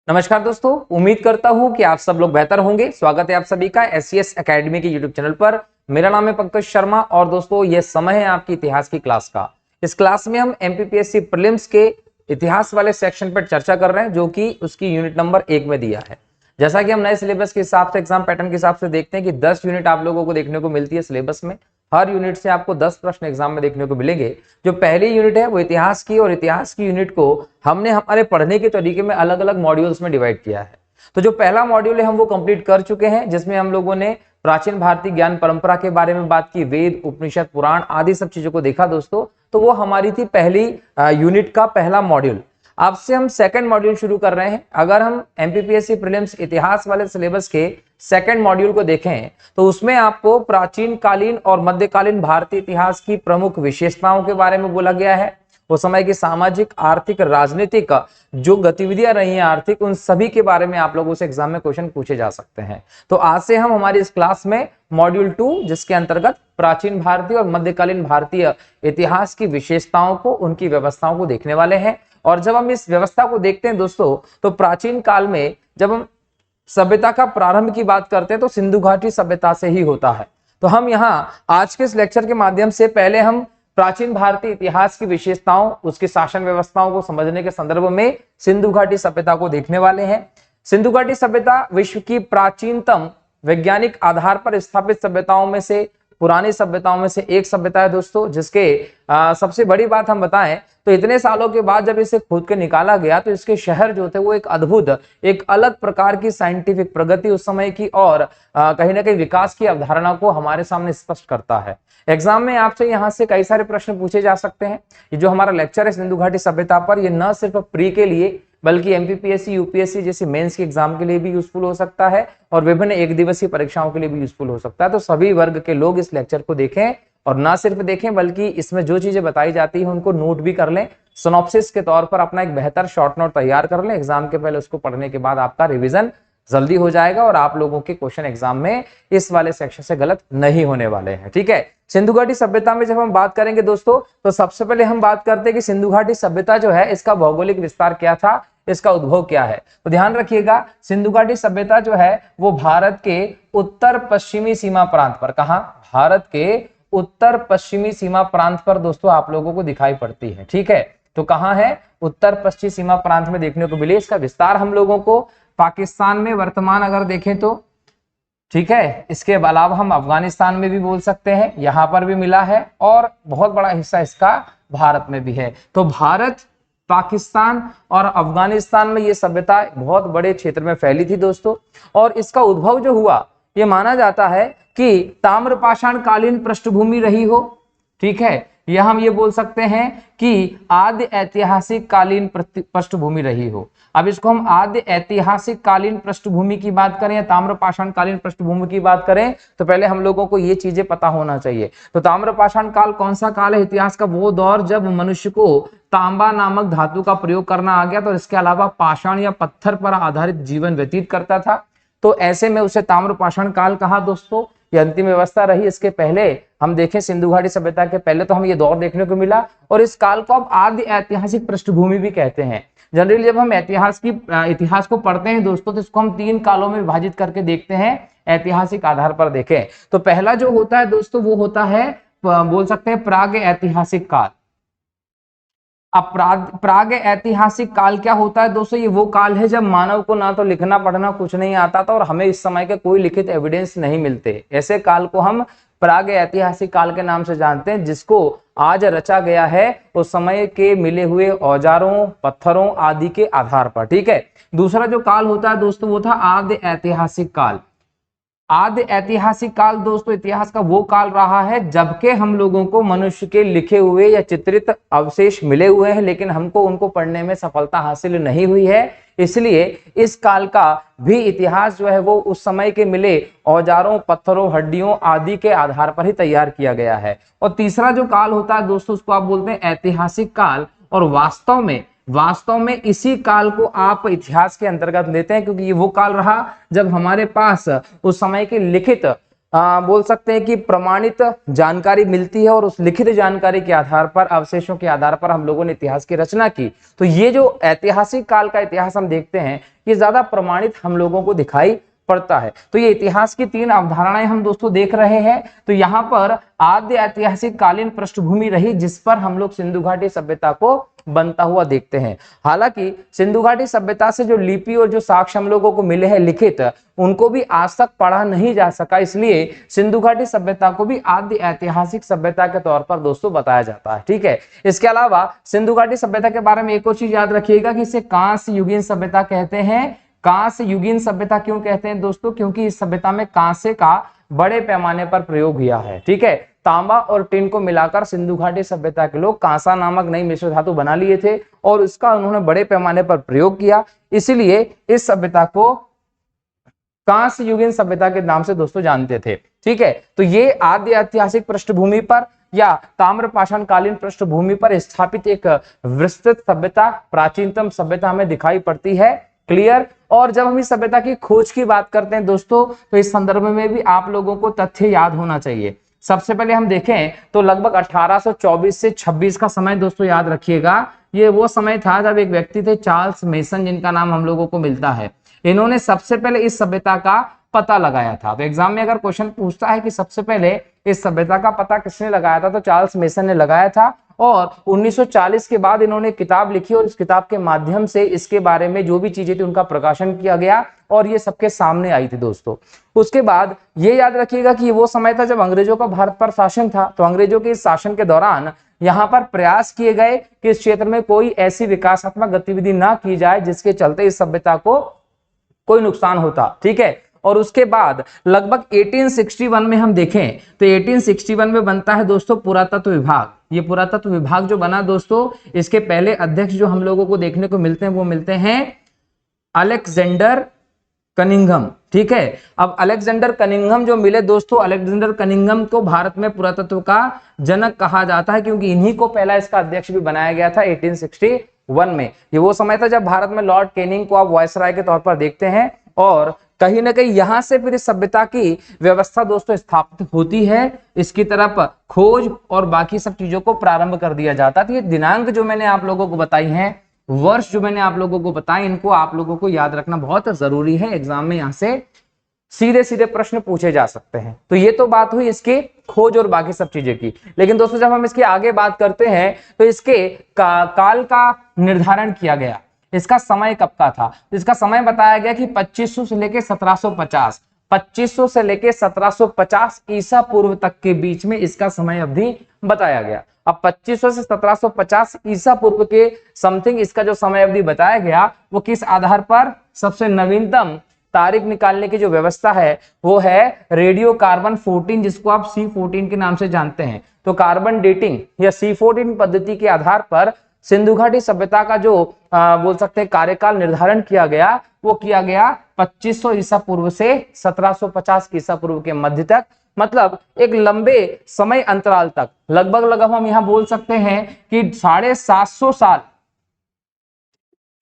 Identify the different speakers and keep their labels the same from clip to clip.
Speaker 1: नमस्कार दोस्तों, उम्मीद करता हूं कि आप सब लोग बेहतर होंगे। स्वागत है आप सभी का एससीएस एकेडमी के यूट्यूब चैनल पर। मेरा नाम है पंकज शर्मा और दोस्तों ये समय है आपकी इतिहास की क्लास का। इस क्लास में हम एमपीपीएससी प्रीलिम्स के इतिहास वाले सेक्शन पर चर्चा कर रहे हैं, जो कि उसकी यूनिट नंबर 1 में दिया है। जैसा कि हम नए सिलेबस के हिसाब से, एग्जाम पैटर्न के हिसाब से देखते हैं कि 10 यूनिट आप लोगों को देखने को मिलती है सिलेबस में। हर यूनिट से आपको 10 प्रश्न एग्जाम में देखने को मिलेंगे। जो पहली यूनिट है वो इतिहास की, और इतिहास की यूनिट को हमने हमारे पढ़ने के तरीके में अलग अलग मॉड्यूल्स में डिवाइड किया है। तो जो पहला मॉड्यूल है हम वो कंप्लीट कर चुके हैं, जिसमें हम लोगों ने प्राचीन भारतीय ज्ञान परंपरा के बारे में बात की, वेद, उपनिषद, पुराण आदि सब चीजों को देखा दोस्तों। तो वो हमारी थी पहली यूनिट का पहला मॉड्यूल। अब से हम सेकंड मॉड्यूल शुरू कर रहे हैं। अगर हम एमपीपीएससी प्रीलिम्स इतिहास वाले सिलेबस के सेकंड मॉड्यूल को देखें तो उसमें आपको प्राचीन कालीन और मध्यकालीन भारतीय इतिहास की प्रमुख विशेषताओं के बारे में बोला गया है। वो समय की सामाजिक, आर्थिक, राजनीतिक जो गतिविधियां रही हैं आर्थिक, उन सभी के बारे में आप लोगों से एग्जाम में क्वेश्चन पूछे जा सकते हैं। तो आज से हम हमारी इस क्लास में मॉड्यूल 2, जिसके अंतर्गत प्राचीन भारतीय और मध्यकालीन भारतीय इतिहास की विशेषताओं को, उनकी व्यवस्थाओं को देखने वाले हैं। और जब हम इस व्यवस्था को देखते हैं दोस्तों, तो प्राचीन काल में जब हम सभ्यता का प्रारंभ की बात करते हैं तो सिंधु घाटी सभ्यता से ही होता है। तो हम यहाँ आज के इस लेक्चर के माध्यम से पहले हम प्राचीन भारतीय इतिहास की विशेषताओं, उसकी शासन व्यवस्थाओं को समझने के संदर्भ में सिंधु घाटी सभ्यता को देखने वाले हैं। सिंधु घाटी सभ्यता विश्व की प्राचीनतम वैज्ञानिक आधार पर स्थापित सभ्यताओं में से, पुरानी सभ्यताओं में से एक सभ्यता है दोस्तों, जिसके सबसे बड़ी बात हम बताएं तो इतने सालों के बाद जब इसे खोद के निकाला गया तो इसके शहर जो थे वो एक अद्भुत, एक अलग प्रकार की साइंटिफिक प्रगति उस समय की और कहीं ना कहीं विकास की अवधारणा को हमारे सामने स्पष्ट करता है। एग्जाम में आपसे यहाँ से कई सारे प्रश्न पूछे जा सकते हैं। ये जो हमारा लेक्चर है सिंधु घाटी सभ्यता पर, ये न सिर्फ प्री के लिए बल्कि एमपीपीएससी, यूपीएससी जैसी मेंस के एग्जाम के लिए भी यूजफुल हो सकता है और विभिन्न एक दिवसीय परीक्षाओं के लिए भी यूजफुल हो सकता है। तो सभी वर्ग के लोग इस लेक्चर को देखें और ना सिर्फ देखें बल्कि इसमें जो चीजें बताई जाती है उनको नोट भी कर लें। सिनॉप्सिस के तौर पर अपना एक बेहतर शॉर्ट नोट तैयार कर लें। एग्जाम के पहले उसको पढ़ने के बाद आपका रिवीजन जल्दी हो जाएगा और आप लोगों के क्वेश्चन एग्जाम में इस वाले सेक्शन से गलत नहीं होने वाले हैं। ठीक है, सिंधु घाटी सभ्यता में जब हम बात करेंगे दोस्तों, तो सबसे पहले हम बात करते हैं कि सिंधु घाटी सभ्यता जो है इसका भौगोलिक विस्तार क्या था, इसका उद्भव क्या है। तो ध्यान रखिएगा, सिंधु घाटी सभ्यता जो है वो भारत के उत्तर पश्चिमी सीमा प्रांत पर, कहां, भारत के उत्तर पश्चिमी सीमा प्रांत पर दोस्तों आप लोगों को दिखाई पड़ती है। ठीक है, तो कहां है, उत्तर पश्चिमी सीमा प्रांत में देखने को मिले। इसका विस्तार हम लोगों को पाकिस्तान में वर्तमान अगर देखें तो, ठीक है, इसके अलावा हम अफगानिस्तान में भी बोल सकते हैं, यहां पर भी मिला है और बहुत बड़ा हिस्सा इसका भारत में भी है। तो भारत, पाकिस्तान और अफगानिस्तान में ये सभ्यता बहुत बड़े क्षेत्र में फैली थी दोस्तों। और इसका उद्भव जो हुआ, ये माना जाता है कि ताम्रपाषाण कालीन पृष्ठभूमि रही हो। ठीक है, यह हम ये बोल सकते हैं कि आद्य ऐतिहासिक कालीन पृष्ठभूमि रही हो। अब इसको हम आद्य ऐतिहासिक कालीन पृष्ठभूमि की बात करें या ताम्रपाषाण कालीन पृष्ठभूमि की बात करें तो पहले हम लोगों को ये चीजें पता होना चाहिए। तो ताम्रपाषाण काल कौन सा काल है इतिहास का, वो दौर जब मनुष्य को तांबा नामक धातु का प्रयोग करना आ गया, तो इसके अलावा पाषाण या पत्थर पर आधारित जीवन व्यतीत करता था। तो ऐसे में उसे ताम्रपाषाण काल कहा दोस्तों। ये अंतिम व्यवस्था रही। इसके पहले हम देखें सिंधु घाटी सभ्यता के पहले तो हम ये दौर देखने को मिला और इस काल को अब आद्य ऐतिहासिक पृष्ठभूमि भी कहते हैं। जनरली जब हम इतिहास को पढ़ते हैं दोस्तों, तो इसको हम 3 कालों में विभाजित करके देखते हैं, ऐतिहासिक आधार पर देखें। तो पहला जो होता है दोस्तों वो होता है, बोल सकते हैं, प्राग ऐतिहासिक काल। अब प्राग ऐतिहासिक काल क्या होता है दोस्तों, ये वो काल है जब मानव को ना तो लिखना पढ़ना कुछ नहीं आता था और हमें इस समय के कोई लिखित एविडेंस नहीं मिलते। ऐसे काल को हम प्राग ऐतिहासिक काल के नाम से जानते हैं, जिसको आज रचा गया है उस समय के मिले हुए औजारों, पत्थरों आदि के आधार पर। ठीक है, दूसरा जो काल होता है दोस्तों वो था आद्य ऐतिहासिक काल। आद्य ऐतिहासिक काल दोस्तों इतिहास का वो काल रहा है जबकि हम लोगों को मनुष्य के लिखे हुए या चित्रित अवशेष मिले हुए हैं, लेकिन हमको उनको पढ़ने में सफलता हासिल नहीं हुई है। इसलिए इस काल का भी इतिहास जो है वो उस समय के मिले औजारों, पत्थरों, हड्डियों आदि के आधार पर ही तैयार किया गया है। और तीसरा जो काल होता है दोस्तों उसको आप बोलते हैं ऐतिहासिक काल। और वास्तव में इसी काल को आप इतिहास के अंतर्गत लेते हैं, क्योंकि ये वो काल रहा जब हमारे पास उस समय के लिखित बोल सकते हैं कि प्रमाणित जानकारी मिलती है और उस लिखित जानकारी के आधार पर, अवशेषों के आधार पर हम लोगों ने इतिहास की रचना की। तो ये जो ऐतिहासिक काल का इतिहास हम देखते हैं, ये ज्यादा प्रमाणित हम लोगों को दिखाई पड़ता है। तो ये इतिहास की 3 अवधारणाएं हम दोस्तों देख रहे हैं। तो यहाँ पर आद्य ऐतिहासिक कालीन पृष्ठभूमि रही जिस पर हम लोग सिंधु घाटी सभ्यता को बनता हुआ देखते हैं। हालांकि सिंधु घाटी सभ्यता से जो लिपि और जो साक्ष्य हम लोगों को मिले हैं लिखित, उनको भी आज तक पढ़ा नहीं जा सका, इसलिए सिंधु घाटी सभ्यता को भी आद्य ऐतिहासिक सभ्यता के तौर पर दोस्तों बताया जाता है। ठीक है, इसके अलावा सिंधु घाटी सभ्यता के बारे में एक और चीज याद रखिएगा कि इसे कांस्य युगीन सभ्यता कहते हैं। कांस्य युगीन सभ्यता क्यों कहते हैं दोस्तों? क्योंकि इस सभ्यता में कांसे का बड़े पैमाने पर प्रयोग हुआ है। ठीक है, तांबा और टिन को मिलाकर सिंधु घाटी सभ्यता के लोग कांसा नामक नई मिश्र धातु बना लिए थे और इसका उन्होंने बड़े पैमाने पर प्रयोग किया, इसीलिए इस सभ्यता को कांस्य युगीन सभ्यता के नाम से दोस्तों जानते थे। ठीक है, तो ये आद्य ऐतिहासिक पृष्ठभूमि पर या ताम्रपाषाण कालीन पृष्ठभूमि पर स्थापित एक विस्तृत सभ्यता, प्राचीनतम सभ्यता हमें दिखाई पड़ती है। क्लियर? और जब हम इस सभ्यता की खोज की बात करते हैं दोस्तों, तो इस संदर्भ में भी आप लोगों को तथ्य याद होना चाहिए। सबसे पहले हम देखें तो लगभग 1824 से 26 का समय दोस्तों याद रखिएगा। ये वो समय था जब एक व्यक्ति थे चार्ल्स मेसन, जिनका नाम हम लोगों को मिलता है। इन्होंने सबसे पहले इस सभ्यता का पता लगाया था। तो एग्जाम में अगर क्वेश्चन पूछता है कि सबसे पहले इस सभ्यता का पता किसने लगाया था, तो चार्ल्स मेसन ने लगाया था। और 1940 के बाद इन्होंने किताब लिखी और इस किताब के माध्यम से इसके बारे में जो भी चीजें थी उनका प्रकाशन किया गया और ये सबके सामने आई थी दोस्तों। उसके बाद ये याद रखिएगा कि ये वो समय था जब अंग्रेजों का भारत पर शासन था। तो अंग्रेजों के इस शासन के दौरान यहाँ पर प्रयास किए गए कि इस क्षेत्र में कोई ऐसी विकासात्मक गतिविधि ना की जाए जिसके चलते इस सभ्यता को कोई नुकसान होता। ठीक है, और उसके बाद लगभग 1861 में हम देखें तो 1861 में बनता है दोस्तों पुरातत्व विभाग। ये पुरातत्व विभाग जो बना दोस्तों, इसके पहले अध्यक्ष जो हम लोगों को देखने को मिलते हैं वो मिलते हैं अलेक्जेंडर कनिंघम। ठीक है, अब अलेक्जेंडर कनिंघम जो मिले दोस्तों, अलेक्जेंडर कनिंघम को भारत में पुरातत्व का जनक कहा जाता है क्योंकि इन्हीं को पहला इसका अध्यक्ष भी बनाया गया था 1861 में। ये वो समय था जब भारत में लॉर्ड कैनिंग को आप वायसराय के तौर पर देखते हैं और कहीं ना कहीं यहां से फिर इस सभ्यता की व्यवस्था दोस्तों स्थापित होती है। इसकी तरफ खोज और बाकी सब चीजों को प्रारंभ कर दिया जाता है। तो ये दिनांक जो मैंने आप लोगों को बताई हैं, वर्ष जो मैंने आप लोगों को बताए, इनको आप लोगों को याद रखना बहुत जरूरी है। एग्जाम में यहां से सीधे सीधे प्रश्न पूछे जा सकते हैं। तो ये तो बात हुई इसके खोज और बाकी सब चीजें की। लेकिन दोस्तों जब हम इसके आगे बात करते हैं तो इसके काल का निर्धारण किया गया। इसका समय कब का था? इसका समय बताया गया कि 2500 से लेके 1750, 2500 से लेके 1750 ईसा पूर्व तक के बीच में इसका समय अवधि बताया गया। अब 2500 से 1750 ईसा पूर्व के समथिंग इसका जो समय अवधि बताया गया, वो किस आधार पर? सबसे नवीनतम तारीख निकालने की जो व्यवस्था है वो है रेडियो कार्बन 14, जिसको आप C14 के नाम से जानते हैं। तो कार्बन डेटिंग या C14 पद्धति के आधार पर सिंधु घाटी सभ्यता का जो बोल सकते हैं कार्यकाल निर्धारण किया गया, वो किया गया 2500 ईसा पूर्व से 1750 ईसा पूर्व के मध्य तक। मतलब एक लंबे समय अंतराल तक, लगभग हम यहां बोल सकते हैं कि 750 साल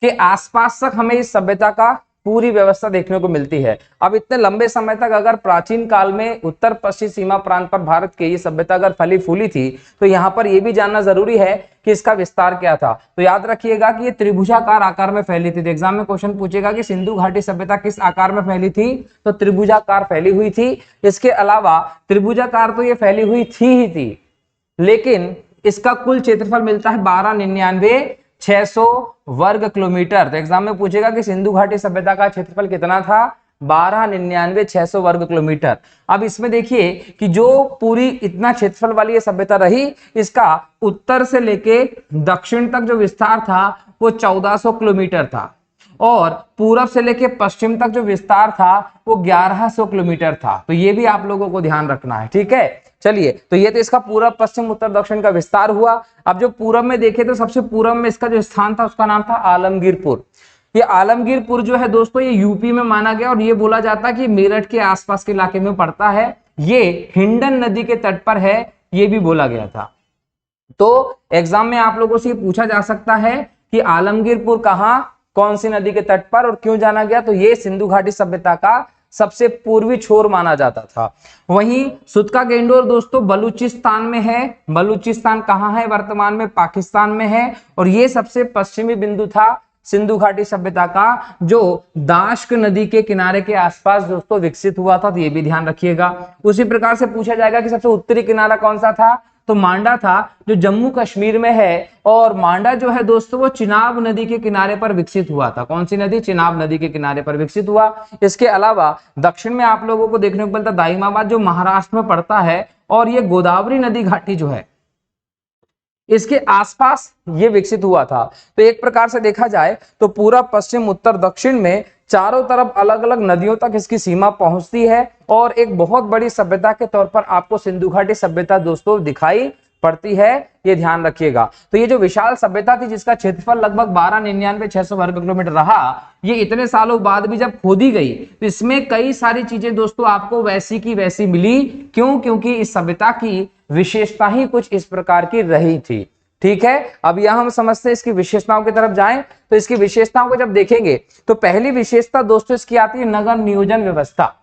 Speaker 1: के आसपास तक हमें इस सभ्यता का पूरी व्यवस्था देखने को मिलती है। अब इतने लंबे समय तक अगर प्राचीन काल में उत्तर पश्चिम सीमा प्रांत पर भारत की ये सभ्यता अगर फली फूली थी, तो यहाँ पर यह भी जानना जरूरी है कि इसका विस्तार क्या था। तो याद रखिएगा कि ये त्रिभुजाकार आकार में फैली थी। तो एग्जाम में क्वेश्चन पूछेगा कि सिंधु घाटी सभ्यता किस आकार में फैली थी, तो त्रिभुजाकार फैली हुई थी। इसके अलावा त्रिभुजाकार तो ये फैली हुई थी ही थी, लेकिन इसका कुल क्षेत्रफल मिलता है 12,99,600 वर्ग किलोमीटर। तो एग्जाम में पूछेगा कि सिंधु घाटी सभ्यता का क्षेत्रफल कितना था? 12,99,600 वर्ग किलोमीटर। अब इसमें देखिए कि जो पूरी इतना क्षेत्रफल वाली ये सभ्यता रही, इसका उत्तर से लेके दक्षिण तक जो विस्तार था वो 1400 किलोमीटर था और पूरब से लेके पश्चिम तक जो विस्तार था वो 1100 किलोमीटर था। तो ये भी आप लोगों को ध्यान रखना है। ठीक है, चलिए, तो ये तो इसका पूरब पश्चिम उत्तर दक्षिण का विस्तार हुआ। अब जो पूरब में देखे तो सबसे पूरब में इसका जो स्थान था उसका नाम था आलमगीरपुर। ये आलमगीरपुर जो है दोस्तों ये यूपी में माना गया और ये बोला जाता है कि मेरठ के आसपास के इलाके में पड़ता है। ये हिंडन नदी के तट पर है, ये भी बोला गया था। तो एग्जाम में आप लोगों से पूछा जा सकता है कि आलमगीरपुर कहाँ, कौन सी नदी के तट पर और क्यों जाना गया? तो ये सिंधु घाटी सभ्यता का सबसे पूर्वी छोर माना जाता था। वहीं सुतका गेंडोर दोस्तों बलूचिस्तान में है। बलूचिस्तान कहाँ है? वर्तमान में पाकिस्तान में है। और ये सबसे पश्चिमी बिंदु था सिंधु घाटी सभ्यता का, जो दाश्क नदी के किनारे के आसपास दोस्तों विकसित हुआ था। तो ये भी ध्यान रखिएगा। उसी प्रकार से पूछा जाएगा कि सबसे उत्तरी किनारा कौन सा था? तो मांडा था, जो जम्मू कश्मीर में है। और मांडा जो है दोस्तों वो चिनाब नदी के किनारे पर विकसित हुआ था। कौन सी नदी? चिनाब नदी के किनारे पर विकसित हुआ। इसके अलावा दक्षिण में आप लोगों को देखने को मिलता दाहिमाबाद, जो महाराष्ट्र में पड़ता है। और ये गोदावरी नदी घाटी जो है इसके आसपास ये विकसित हुआ था। तो एक प्रकार से देखा जाए तो पूरा पश्चिम उत्तर दक्षिण में चारों तरफ अलग अलग नदियों तक इसकी सीमा पहुंचती है। और एक बहुत बड़ी सभ्यता के तौर पर आपको सिंधु घाटी सभ्यता दोस्तों दिखाई पड़ती है, ये ध्यान रखिएगा। तो ये जो विशाल सभ्यता थी जिसका क्षेत्रफल लगभग 12,99,600 वर्ग किलोमीटर रहा, ये इतने सालों बाद भी जब खोदी गई तो इसमें कई सारी चीजें दोस्तों आपको वैसी की वैसी मिली। क्यों? क्योंकि इस सभ्यता की विशेषता ही कुछ इस प्रकार की रही थी। ठीक है, अब यह हम समझते हैं इसकी विशेषताओं की तरफ जाएं तो इसकी विशेषताओं को जब देखेंगे तो पहली विशेषता दोस्तों इसकी आती है नगर नियोजन व्यवस्था,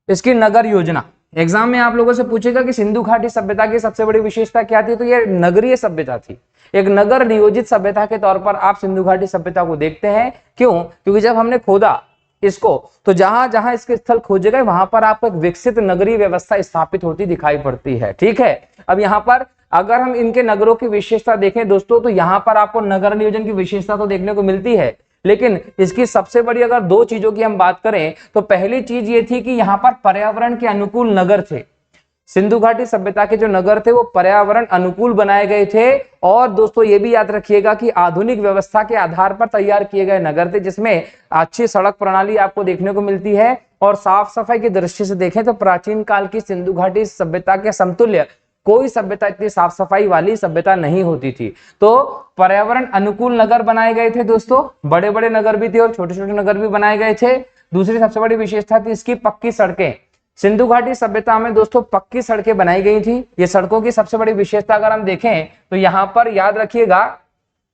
Speaker 1: इसकी नगर योजना। एग्जाम में आप लोगों से पूछेगा कि सिंधु घाटी सभ्यता की सबसे बड़ी विशेषता क्या थी, तो यह नगरीय सभ्यता थी। एक नगर नियोजित सभ्यता के तौर पर आप सिंधु घाटी सभ्यता को देखते हैं। क्यों? क्योंकि जब हमने खोदा इसको तो जहां जहां इसके स्थल खोजे गए वहां पर आपको एक विकसित नगरीय व्यवस्था स्थापित होती दिखाई पड़ती है। ठीक है, अब यहाँ पर अगर हम इनके नगरों की विशेषता देखें दोस्तों तो यहाँ पर आपको नगर नियोजन की विशेषता तो देखने को मिलती है, लेकिन इसकी सबसे बड़ी अगर दो चीजों की हम बात करें तो पहली चीज ये थी कि यहाँ पर पर्यावरण के अनुकूल नगर थे। सिंधु घाटी सभ्यता के जो नगर थे वो पर्यावरण अनुकूल बनाए गए थे। और दोस्तों ये भी याद रखिएगा कि आधुनिक व्यवस्था के आधार पर तैयार किए गए नगर थे, जिसमें अच्छी सड़क प्रणाली आपको देखने को मिलती है। और साफ सफाई की दृष्टि से देखें तो प्राचीन काल की सिंधु घाटी सभ्यता के समतुल्य कोई सभ्यता इतनी साफ सफाई वाली सभ्यता नहीं होती थी। तो पर्यावरण अनुकूल नगर बनाए गए थे दोस्तों, बड़े बड़े नगर भी थे और छोटे छोटे नगर भी बनाए गए थे। दूसरी सबसे बड़ी विशेषता थी इसकी पक्की सड़कें। सिंधु घाटी सभ्यता में दोस्तों पक्की सड़कें बनाई गई थी। ये सड़कों की सबसे बड़ी विशेषता अगर हम देखें तो यहाँ पर याद रखिएगा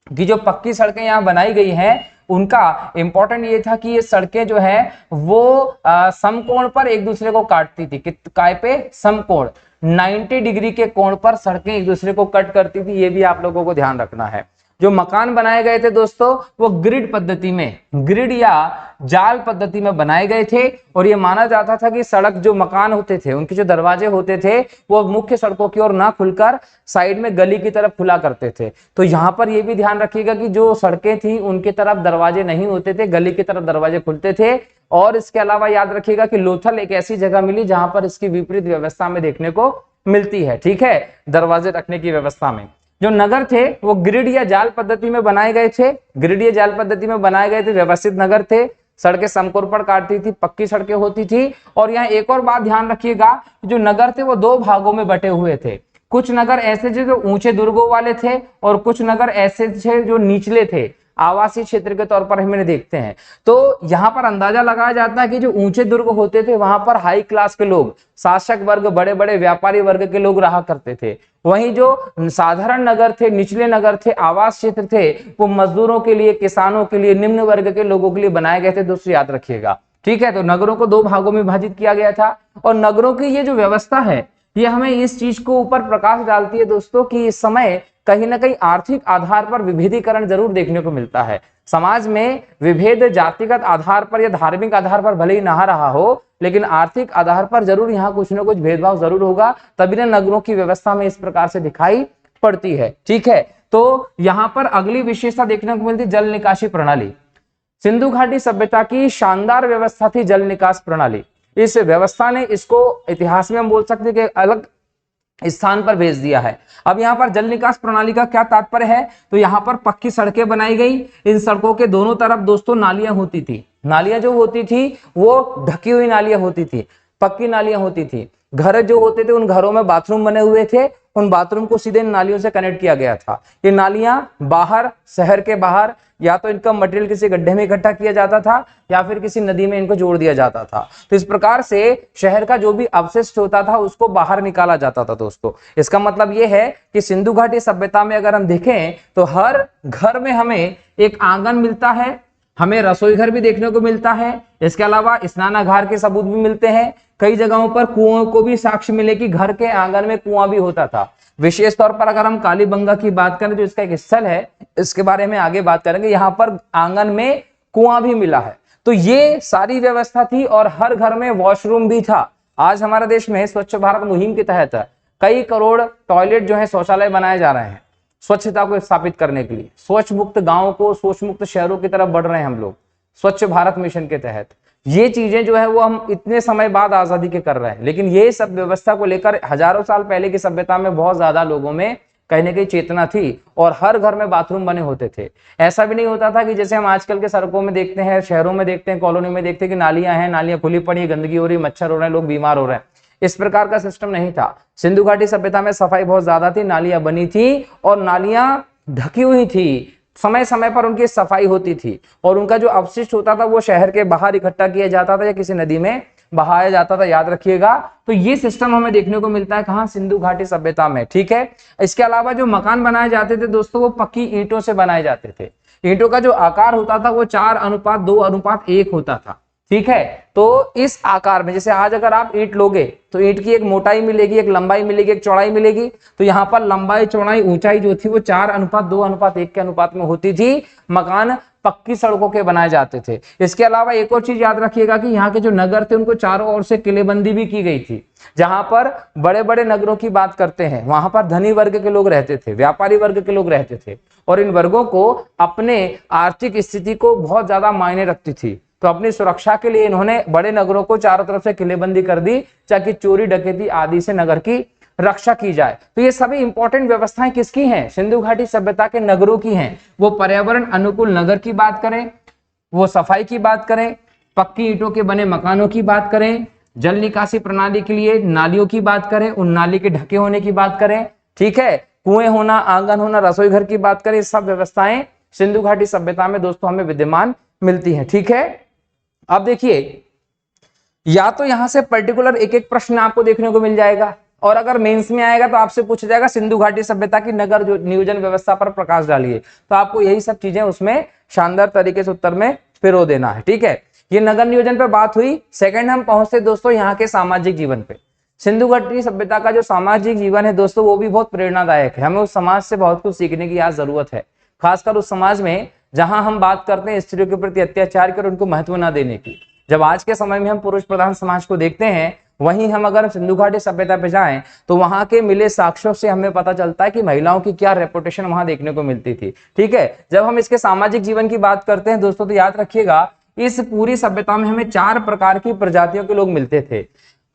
Speaker 1: कि जो पक्की सड़कें यहाँ बनाई गई हैं उनका इंपॉर्टेंट ये था कि ये सड़कें जो है वो समकोण पर एक दूसरे को काटती थी। काय पे? समकोण, 90 डिग्री के कोण पर सड़कें एक दूसरे को कट करती थी। ये भी आप लोगों को ध्यान रखना है। जो मकान बनाए गए थे दोस्तों वो ग्रिड पद्धति में, ग्रिड या जाल पद्धति में बनाए गए थे। और ये माना जाता था कि सड़क जो मकान होते थे उनके जो दरवाजे होते थे वो मुख्य सड़कों की ओर ना खुलकर साइड में गली की तरफ खुला करते थे। तो यहाँ पर ये भी ध्यान रखिएगा कि जो सड़कें थी उनके तरफ दरवाजे नहीं होते थे, गली की तरफ दरवाजे खुलते थे। और इसके अलावा याद रखिएगा कि लोथल एक ऐसी जगह मिली जहां पर इसकी विपरीत व्यवस्था में देखने को मिलती है। ठीक है, दरवाजे रखने की व्यवस्था में जो नगर थे वो ग्रिड या जाल पद्धति में बनाए गए थे। ग्रिड या जाल पद्धति में बनाए गए थे, व्यवस्थित नगर थे, सड़कें समकोण पर काटती थी, पक्की सड़कें होती थी। और यहाँ एक और बात ध्यान रखिएगा, जो नगर थे वो दो भागों में बटे हुए थे। कुछ नगर ऐसे थे जो ऊंचे दुर्गों वाले थे और कुछ नगर ऐसे थे जो निचले थे, आवासीय क्षेत्र के तौर पर हम देखते हैं। तो यहाँ पर अंदाजा लगाया जाता है कि जो ऊंचे दुर्ग होते थे वहां पर हाई क्लास के लोग, शासक वर्ग, बड़े बड़े व्यापारी वर्ग के लोग रहा करते थे। वहीं जो साधारण नगर थे, निचले नगर थे, आवास क्षेत्र थे, वो मजदूरों के लिए, किसानों के लिए, निम्न वर्ग के लोगों के लिए बनाए गए थे। दोस्तों याद रखिएगा। ठीक है, तो नगरों को दो भागों में विभाजित किया गया था। और नगरों की ये जो व्यवस्था है ये हमें इस चीज को ऊपर प्रकाश डालती है दोस्तों कि इस समय कहीं ना कहीं आर्थिक आधार पर विभेदीकरण जरूर देखने को मिलता है। समाज में विभेद जातिगत आधार पर या धार्मिक आधार पर भले ही ना रहा हो, लेकिन आर्थिक आधार पर जरूर यहाँ कुछ ना कुछ भेदभाव जरूर होगा, तभी ना नगरों की व्यवस्था में इस प्रकार से दिखाई पड़ती है। ठीक है, तो यहाँ पर अगली विशेषता देखने को मिलती जल निकासी प्रणाली। सिंधु घाटी सभ्यता की शानदार व्यवस्था थी जल निकास प्रणाली। इस व्यवस्था ने इसको इतिहास में हम बोल सकते हैं कि अलग स्थान पर भेज दिया है। अब यहाँ पर जल निकास प्रणाली का क्या तात्पर्य है, तो यहाँ पर पक्की सड़कें बनाई गई। इन सड़कों के दोनों तरफ दोस्तों नालियां होती थी। नालियां जो होती थी वो ढकी हुई नालियां होती थी, पक्की नालियां होती थी। घर जो होते थे उन घरों में बाथरूम बने हुए थे, उन बाथरूम को सीधे नालियों से कनेक्ट किया गया था। ये नालियां बाहर, शहर के बाहर, या तो इनका मटेरियल किसी गड्ढे में इकट्ठा किया जाता था या फिर किसी नदी में इनको जोड़ दिया जाता था। तो इस प्रकार से शहर का जो भी अवशिष्ट होता था उसको बाहर निकाला जाता था। दोस्तों इसका मतलब ये है कि सिंधु घाटी सभ्यता में अगर हम देखें तो हर घर में हमें एक आंगन मिलता है, हमें रसोई घर भी देखने को मिलता है। इसके अलावा स्नानागार के सबूत भी मिलते हैं। कई जगहों पर कुओं को भी साक्ष्य मिले कि घर के आंगन में कुआं भी होता था। विशेष तौर पर अगर हम कालीबंगा की बात करें तो इसका एक स्थल है, इसके बारे में आगे बात करेंगे। यहाँ पर आंगन में कुआं भी मिला है। तो ये सारी व्यवस्था थी और हर घर में वॉशरूम भी था। आज हमारे देश में स्वच्छ भारत मुहिम के तहत कई करोड़ टॉयलेट जो है शौचालय बनाए जा रहे हैं स्वच्छता को स्थापित करने के लिए। स्वच्छ मुक्त गांव को स्वच्छ मुक्त शहरों की तरफ बढ़ रहे हैं हम लोग स्वच्छ भारत मिशन के तहत। ये चीजें जो है वो हम इतने समय बाद आजादी के कर रहे हैं, लेकिन ये सब व्यवस्था को लेकर हजारों साल पहले की सभ्यता में बहुत ज्यादा लोगों में कहीं ना कहीं चेतना थी और हर घर में बाथरूम बने होते थे। ऐसा भी नहीं होता था कि जैसे हम आजकल के सड़कों में देखते हैं, शहरों में देखते हैं, कॉलोनी में देखते हैं कि नालियां हैं, नालियां खुली पड़ी है, गंदगी हो रही है, मच्छर हो रहे हैं, लोग बीमार हो रहे हैं। इस प्रकार का सिस्टम नहीं था। सिंधु घाटी सभ्यता में सफाई बहुत ज्यादा थी, नालियां बनी थी और नालियां ढकी हुई थी, समय समय पर उनकी सफाई होती थी और उनका जो अपशिष्ट होता था वो शहर के बाहर इकट्ठा किया जाता था या किसी नदी में बहाया जाता था, याद रखिएगा। तो ये सिस्टम हमें देखने को मिलता है कहां, सिंधु घाटी सभ्यता में, ठीक है। इसके अलावा जो मकान बनाए जाते थे दोस्तों वो पक्की ईंटों से बनाए जाते थे। ईंटों का जो आकार होता था वो 4:2:1 होता था, ठीक है। तो इस आकार में जैसे आज अगर आप ईंट लोगे तो ईंट की एक मोटाई मिलेगी, एक लंबाई मिलेगी, एक चौड़ाई मिलेगी। तो यहाँ पर लंबाई, चौड़ाई, ऊंचाई जो थी वो 4:2:1 के अनुपात में होती थी। मकान पक्की सड़कों के बनाए जाते थे। इसके अलावा एक और चीज याद रखिएगा कि यहाँ के जो नगर थे उनको चारों ओर से किलेबंदी भी की गई थी। जहां पर बड़े बड़े नगरों की बात करते हैं वहां पर धनी वर्ग के लोग रहते थे, व्यापारी वर्ग के लोग रहते थे और इन वर्गों को अपने आर्थिक स्थिति को बहुत ज्यादा मायने रखती थी। तो अपनी सुरक्षा के लिए इन्होंने बड़े नगरों को चारों तरफ से किलेबंदी कर दी ताकि चोरी डकैती आदि से नगर की रक्षा की जाए। तो ये सभी इंपॉर्टेंट व्यवस्थाएं किसकी हैं, सिंधु घाटी सभ्यता के नगरों की हैं। वो पर्यावरण अनुकूल नगर की बात करें, वो सफाई की बात करें, पक्की ईंटों के बने मकानों की बात करें, जल निकासी प्रणाली के लिए नालियों की बात करें, उन नाली के ढके होने की बात करें, ठीक है, कुएं होना, आंगन होना, रसोई घर की बात करें, सब व्यवस्थाएं सिंधु घाटी सभ्यता में दोस्तों हमें विद्यमान मिलती हैं, ठीक है। अब देखिए, या तो यहां से पर्टिकुलर एक एक प्रश्न आपको देखने को मिल जाएगा और अगर मेंस में आएगा तो आपसे पूछा जाएगा सिंधु घाटी सभ्यता की नगर नियोजन व्यवस्था पर प्रकाश डालिए। तो आपको यही सब चीजें उसमें शानदार तरीके से उत्तर में पिरो देना है, ठीक है। ये नगर नियोजन पर बात हुई। सेकंड हम पहुंचते दोस्तों यहाँ के सामाजिक जीवन पे। सिंधु घाटी सभ्यता का जो सामाजिक जीवन है दोस्तों वो भी बहुत प्रेरणादायक है। हमें उस समाज से बहुत कुछ सीखने की आज जरूरत है, खासकर उस समाज में जहां हम बात करते हैं स्त्रियों के प्रति अत्याचार की और उनको महत्व न देने की। जब आज के समय में हम पुरुष प्रधान समाज को देखते हैं, वहीं हम अगर सिंधु घाटी सभ्यता पे जाएं तो वहां के मिले साक्ष्यों से हमें पता चलता है कि महिलाओं की क्या रेपुटेशन वहां देखने को मिलती थी, ठीक है। जब हम इसके सामाजिक जीवन की बात करते हैं दोस्तों तो याद रखिएगा इस पूरी सभ्यता में हमें 4 प्रकार की प्रजातियों के लोग मिलते थे।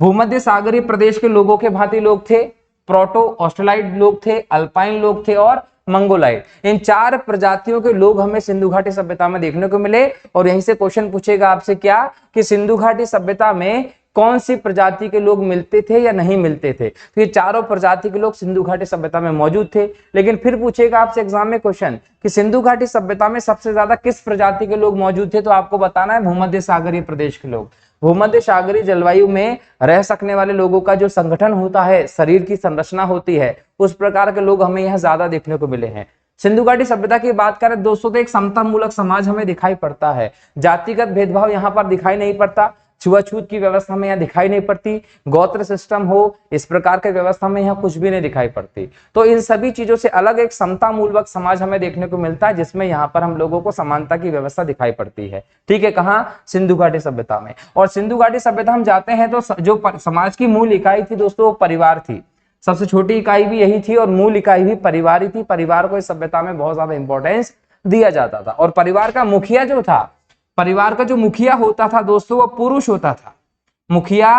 Speaker 1: भूमध्य सागरीय प्रदेश के लोगों के भांति लोग थे, प्रोटो ऑस्ट्रेलाइड लोग थे, अल्पाइन लोग थे और मंगोलाइट। इन 4 प्रजातियों के लोग हमें सिंधु घाटी सभ्यता में देखने को मिले। और यहीं से क्वेश्चन पूछेगा आपसे क्या कि सिंधु घाटी सभ्यता में कौन सी प्रजाति के लोग मिलते थे या नहीं मिलते थे। तो ये चारों प्रजाति के लोग सिंधु घाटी सभ्यता में मौजूद थे। लेकिन फिर पूछेगा आपसे एग्जाम में क्वेश्चन कि सिंधु घाटी सभ्यता में सबसे ज्यादा किस प्रजाति के लोग मौजूद थे, तो आपको बताना है भूमध्य सागरीय प्रदेश के लोग। भूमध्य सागरीय जलवायु में रह सकने वाले लोगों का जो संगठन होता है, शरीर की संरचना होती है, उस प्रकार के लोग हमें यहाँ ज्यादा देखने को मिले हैं। सिंधु घाटी सभ्यता की बात करें दोस्तों तो एक समता मूलक समाज हमें दिखाई पड़ता है। जातिगत भेदभाव यहाँ पर दिखाई नहीं पड़ता, छुआछूत की व्यवस्था में यहाँ दिखाई नहीं पड़ती, गोत्र सिस्टम हो इस प्रकार के व्यवस्था में यहाँ कुछ भी नहीं दिखाई पड़ती। तो इन सभी चीजों से अलग एक समता मूलक समाज हमें देखने को मिलता है, जिसमें यहाँ पर हम लोगों को समानता की व्यवस्था दिखाई पड़ती है, ठीक है। कहाँ? सिंधु घाटी सभ्यता में। और सिंधु घाटी सभ्यता हम जाते हैं तो जो समाज की मूल इकाई थी दोस्तों वो परिवार थी। सबसे छोटी इकाई भी यही थी और मूल इकाई भी परिवार ही थी। परिवार को इस सभ्यता में बहुत ज्यादा इंपॉर्टेंस दिया जाता था। और परिवार का मुखिया जो था, परिवार का जो मुखिया होता था दोस्तों वो पुरुष होता था। मुखिया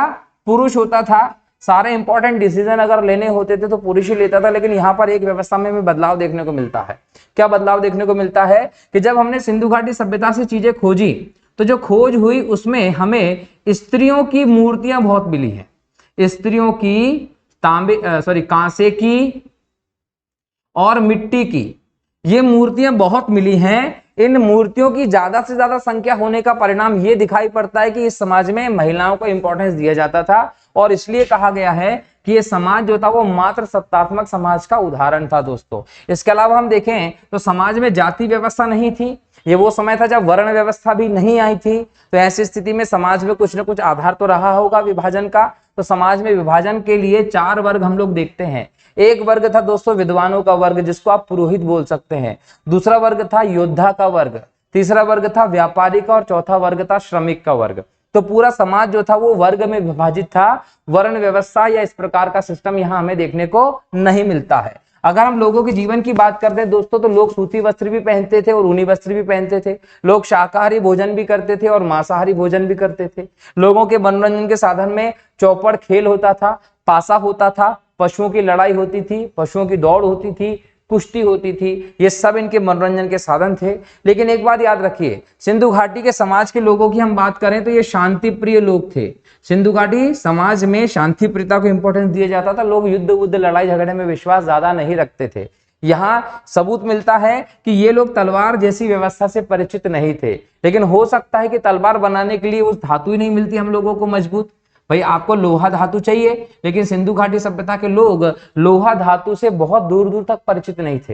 Speaker 1: पुरुष होता था। सारे इंपॉर्टेंट डिसीजन अगर लेने होते थे तो पुरुष ही लेता था। लेकिन यहाँ पर एक व्यवस्था में भी बदलाव देखने को मिलता है। क्या बदलाव देखने को मिलता है कि जब हमने सिंधु घाटी सभ्यता से चीजें खोजी तो जो खोज हुई उसमें हमें स्त्रियों की मूर्तियां बहुत मिली हैं। स्त्रियों की कांसे की और मिट्टी की ये मूर्तियां बहुत मिली हैं। इन मूर्तियों की ज्यादा से ज्यादा संख्या होने का परिणाम ये दिखाई पड़ता है कि इस समाज में महिलाओं को इंपॉर्टेंस दिया जाता था और इसलिए कहा गया है कि ये समाज जो था वो मात्र सत्तात्मक समाज का उदाहरण था दोस्तों। इसके अलावा हम देखें तो समाज में जाति व्यवस्था नहीं थी। ये वो समय था जब वर्ण व्यवस्था भी नहीं आई थी। तो ऐसी स्थिति में समाज में कुछ न कुछ आधार तो रहा होगा विभाजन का। तो समाज में विभाजन के लिए 4 वर्ग हम लोग देखते हैं। एक वर्ग था दोस्तों विद्वानों का वर्ग, जिसको आप पुरोहित बोल सकते हैं। दूसरा वर्ग था योद्धा का वर्ग, तीसरा वर्ग था व्यापारी का, और चौथा वर्ग था श्रमिक का वर्ग। तो पूरा समाज जो था वो वर्ग में विभाजित था। वर्ण व्यवस्था या इस प्रकार का सिस्टम यहाँ हमें देखने को नहीं मिलता है। अगर हम लोगों के जीवन की बात करते हैं दोस्तों, तो लोग सूती वस्त्र भी पहनते थे और ऊनी वस्त्र भी पहनते थे। लोग शाकाहारी भोजन भी करते थे और मांसाहारी भोजन भी करते थे। लोगों के मनोरंजन के साधन में चौपड़ खेल होता था, पासा होता था, पशुओं की लड़ाई होती थी, पशुओं की दौड़ होती थी, कुश्ती होती थी। ये सब इनके मनोरंजन के साधन थे। लेकिन एक बात याद रखिए, सिंधु घाटी के समाज के लोगों की हम बात करें तो ये शांति प्रिय लोग थे। सिंधु घाटी समाज में शांति प्रियता को इंपॉर्टेंस दिया जाता था। लोग युद्ध वुद्ध लड़ाई झगड़े में विश्वास ज्यादा नहीं रखते थे। यहाँ सबूत मिलता है कि ये लोग तलवार जैसी व्यवस्था से परिचित नहीं थे। लेकिन हो सकता है कि तलवार बनाने के लिए उस धातु ही नहीं मिलती हम लोगों को मजबूत। भाई आपको लोहा धातु चाहिए, लेकिन सिंधु घाटी सभ्यता के लोग लोहा धातु से बहुत दूर दूर तक परिचित नहीं थे,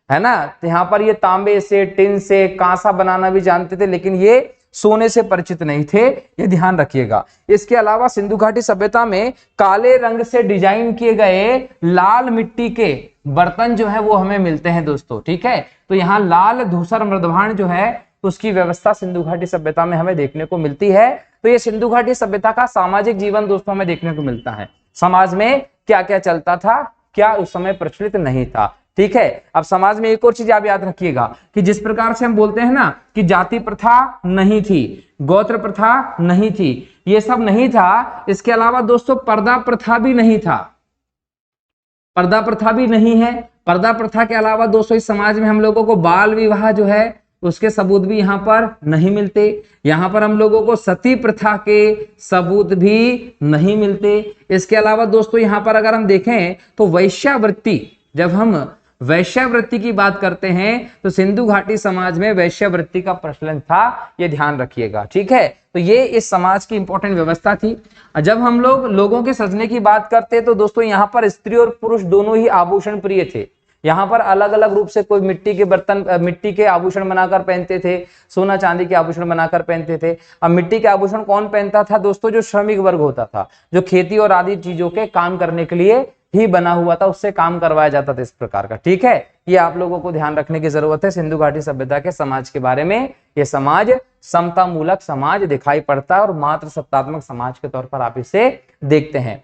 Speaker 1: है ना। तो यहाँ पर ये तांबे से, टिन से, कांसा बनाना भी जानते थे, लेकिन ये सोने से परिचित नहीं थे, ये ध्यान रखिएगा। इसके अलावा सिंधु घाटी सभ्यता में काले रंग से डिजाइन किए गए लाल मिट्टी के बर्तन जो है वो हमें मिलते हैं दोस्तों, ठीक है। तो यहाँ लाल धूसर मृदभाण जो है उसकी व्यवस्था सिंधु घाटी सभ्यता में हमें देखने को मिलती है। तो ये सिंधु घाटी सभ्यता का सामाजिक जीवन दोस्तों हमें देखने को मिलता है। समाज में क्या क्या चलता था, क्या उस समय प्रचलित नहीं था, ठीक है। अब समाज में एक और चीज आप याद रखिएगा कि जिस प्रकार से हम बोलते हैं ना कि जाति प्रथा नहीं थी, गोत्र प्रथा नहीं थी, ये सब नहीं था। इसके अलावा दोस्तों पर्दा प्रथा भी नहीं था, पर्दा प्रथा भी नहीं है। पर्दा प्रथा के अलावा दोस्तों इस समाज में हम लोगों को बाल विवाह जो है उसके सबूत भी यहाँ पर नहीं मिलते। यहाँ पर हम लोगों को सती प्रथा के सबूत भी नहीं मिलते। इसके अलावा दोस्तों यहाँ पर अगर हम देखें तो वैश्यावृत्ति, जब हम वैश्यावृत्ति की बात करते हैं तो सिंधु घाटी समाज में वैश्यावृत्ति का प्रचलन था, ये ध्यान रखिएगा, ठीक है। तो ये इस समाज की इंपॉर्टेंट व्यवस्था थी। जब हम लोग लोगों के सजने की बात करते हैं तो दोस्तों यहाँ पर स्त्री और पुरुष दोनों ही आभूषण प्रिय थे। यहाँ पर अलग अलग रूप से कोई मिट्टी के बर्तन, मिट्टी के आभूषण बनाकर पहनते थे, सोना चांदी के आभूषण बनाकर पहनते थे। अब मिट्टी के आभूषण कौन पहनता था दोस्तों? जो श्रमिक वर्ग होता था, जो खेती और आदि चीजों के काम करने के लिए ही बना हुआ था, उससे काम करवाया जाता था इस प्रकार का, ठीक है। ये आप लोगों को ध्यान रखने की जरूरत है सिंधु घाटी सभ्यता के समाज के बारे में। ये समाज समता मूलक समाज दिखाई पड़ता है और मात्र सत्तात्मक समाज के तौर पर आप इसे देखते हैं।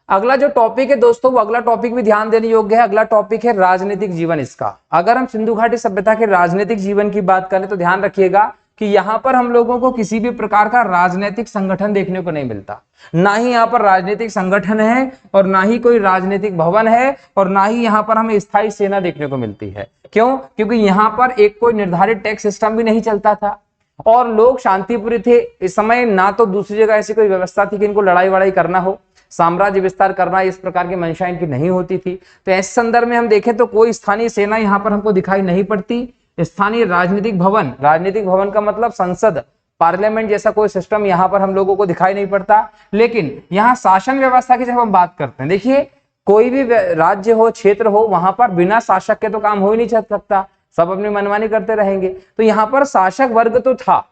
Speaker 1: अगला जो टॉपिक है दोस्तों, वो अगला टॉपिक भी ध्यान देने योग्य है। अगला टॉपिक है राजनीतिक जीवन इसका। अगर हम सिंधु घाटी सभ्यता के राजनीतिक जीवन की बात करें तो ध्यान रखिएगा कि यहाँ पर हम लोगों को किसी भी प्रकार का राजनीतिक संगठन देखने को नहीं मिलता। ना ही यहाँ पर राजनीतिक संगठन है और ना ही कोई राजनीतिक भवन है और ना ही यहाँ पर हमें स्थायी सेना देखने को मिलती है। क्यों? क्योंकि यहाँ पर एक कोई निर्धारित टैक्स सिस्टम भी नहीं चलता था और लोग शांतिप्रिय थे। इस समय ना तो दूसरी जगह ऐसी कोई व्यवस्था थी कि इनको लड़ाई वड़ाई करना हो, साम्राज्य विस्तार करना, इस प्रकार की मंशा इनकी नहीं होती थी। तो ऐसे संदर्भ में हम देखें तो कोई स्थानीय सेना यहाँ पर हमको दिखाई नहीं पड़ती। स्थानीय राजनीतिक भवन, राजनीतिक भवन का मतलब संसद, पार्लियामेंट जैसा कोई सिस्टम यहाँ पर हम लोगों को दिखाई नहीं पड़ता। लेकिन यहाँ शासन व्यवस्था की जब हम बात करते हैं, देखिए कोई भी राज्य हो, क्षेत्र हो, वहां पर बिना शासक के तो काम हो ही नहीं सकता, सब अपनी मनमानी करते रहेंगे। तो यहाँ पर शासक वर्ग तो था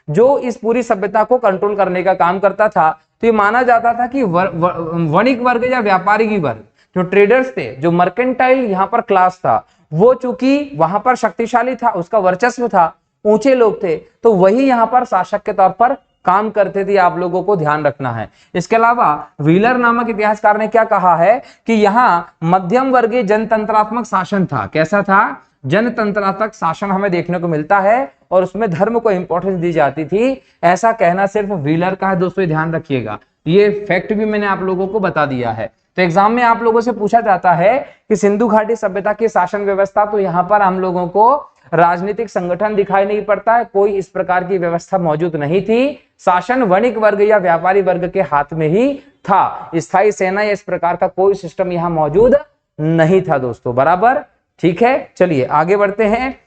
Speaker 1: जो इस पूरी सभ्यता को कंट्रोल करने का काम करता था। तो ये माना जाता था कि वणिक वर्ग या व्यापारी वर्ग, जो ट्रेडर्स थे, जो मर्केंटाइल यहाँ पर क्लास था, वो चूंकि वहां पर शक्तिशाली था, उसका वर्चस्व था, ऊंचे लोग थे, तो वही यहाँ पर शासक के तौर पर काम करते थे। आप लोगों को ध्यान रखना है। इसके अलावा व्हीलर नामक इतिहासकार ने क्या कहा है कि यहाँ मध्यम वर्गीय जनतंत्रात्मक शासन था। कैसा था? जनतंत्रात्मक शासन हमें देखने को मिलता है और उसमें धर्म को इंपॉर्टेंस दी जाती थी। ऐसा कहना सिर्फ व्हीलर का है दोस्तों, ध्यान रखिएगा। ये फैक्ट भी मैंने आप लोगों को बता दिया है। तो एग्जाम में आप लोगों से पूछा जाता है कि सिंधु घाटी सभ्यता की शासन व्यवस्था, तो यहाँ पर हम लोगों को राजनीतिक संगठन दिखाई नहीं पड़ता है, कोई इस प्रकार की व्यवस्था मौजूद नहीं थी। शासन वणिक वर्ग या व्यापारी वर्ग के हाथ में ही था। स्थायी सेना या इस प्रकार का कोई सिस्टम यहाँ मौजूद नहीं था दोस्तों, बराबर, ठीक है। चलिए आगे बढ़ते हैं।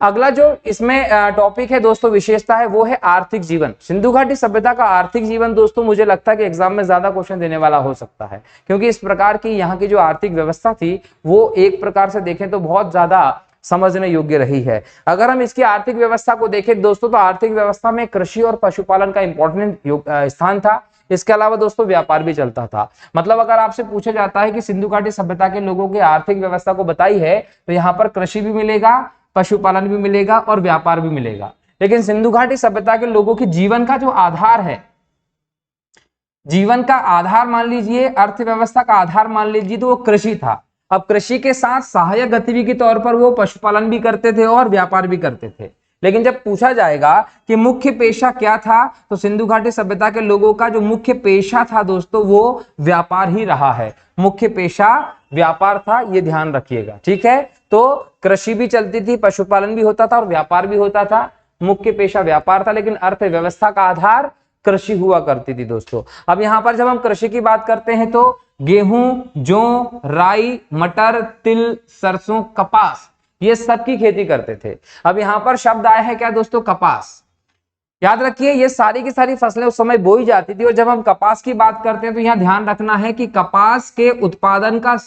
Speaker 1: अगला जो इसमें टॉपिक है दोस्तों, विशेषता है, वो है आर्थिक जीवन। सिंधु घाटी सभ्यता का आर्थिक जीवन दोस्तों, मुझे लगता है कि एग्जाम में ज्यादा क्वेश्चन देने वाला हो सकता है, क्योंकि इस प्रकार की यहाँ की जो आर्थिक व्यवस्था थी वो एक प्रकार से देखें तो बहुत ज्यादा समझने योग्य रही है। अगर हम इसकी आर्थिक व्यवस्था को देखें दोस्तों, तो आर्थिक व्यवस्था में कृषि और पशुपालन का इंपॉर्टेंट स्थान था। इसके अलावा दोस्तों व्यापार भी चलता था। मतलब अगर आपसे पूछा जाता है कि सिंधु घाटी सभ्यता के लोगों की आर्थिक व्यवस्था को बताई है, तो यहाँ पर कृषि भी मिलेगा, पशुपालन भी मिलेगा और व्यापार भी मिलेगा। लेकिन सिंधु घाटी सभ्यता के लोगों की जीवन का जो आधार है, जीवन का आधार मान लीजिए, अर्थव्यवस्था का आधार मान लीजिए, तो वो कृषि था। अब कृषि के साथ सहायक गतिविधि के तौर पर वो पशुपालन भी करते थे और व्यापार भी करते थे। लेकिन जब पूछा जाएगा कि मुख्य पेशा क्या था, तो सिंधु घाटी सभ्यता के लोगों का जो मुख्य पेशा था दोस्तों, वो व्यापार ही रहा है। मुख्य पेशा व्यापार था, ये ध्यान रखिएगा, ठीक है। तो कृषि भी चलती थी, पशुपालन भी होता था और व्यापार भी होता था। मुख्य पेशा व्यापार था, लेकिन अर्थव्यवस्था का आधार कृषि हुआ करती थी दोस्तों। अब यहाँ पर जब हम कृषि की बात करते हैं तो गेहूं, जौ, राई, मटर, तिल, सरसों, कपास, ये सब की खेती करते थे। अब यहाँ पर शब्द आया है क्या दोस्तों, कपास। याद रखिए ये सारी की सारी फसलें उस समय बोई जाती थी। और जब हम कपास की बात करते हैं तो यहाँ ध्यान रखना है कि कपास के उत्पादन का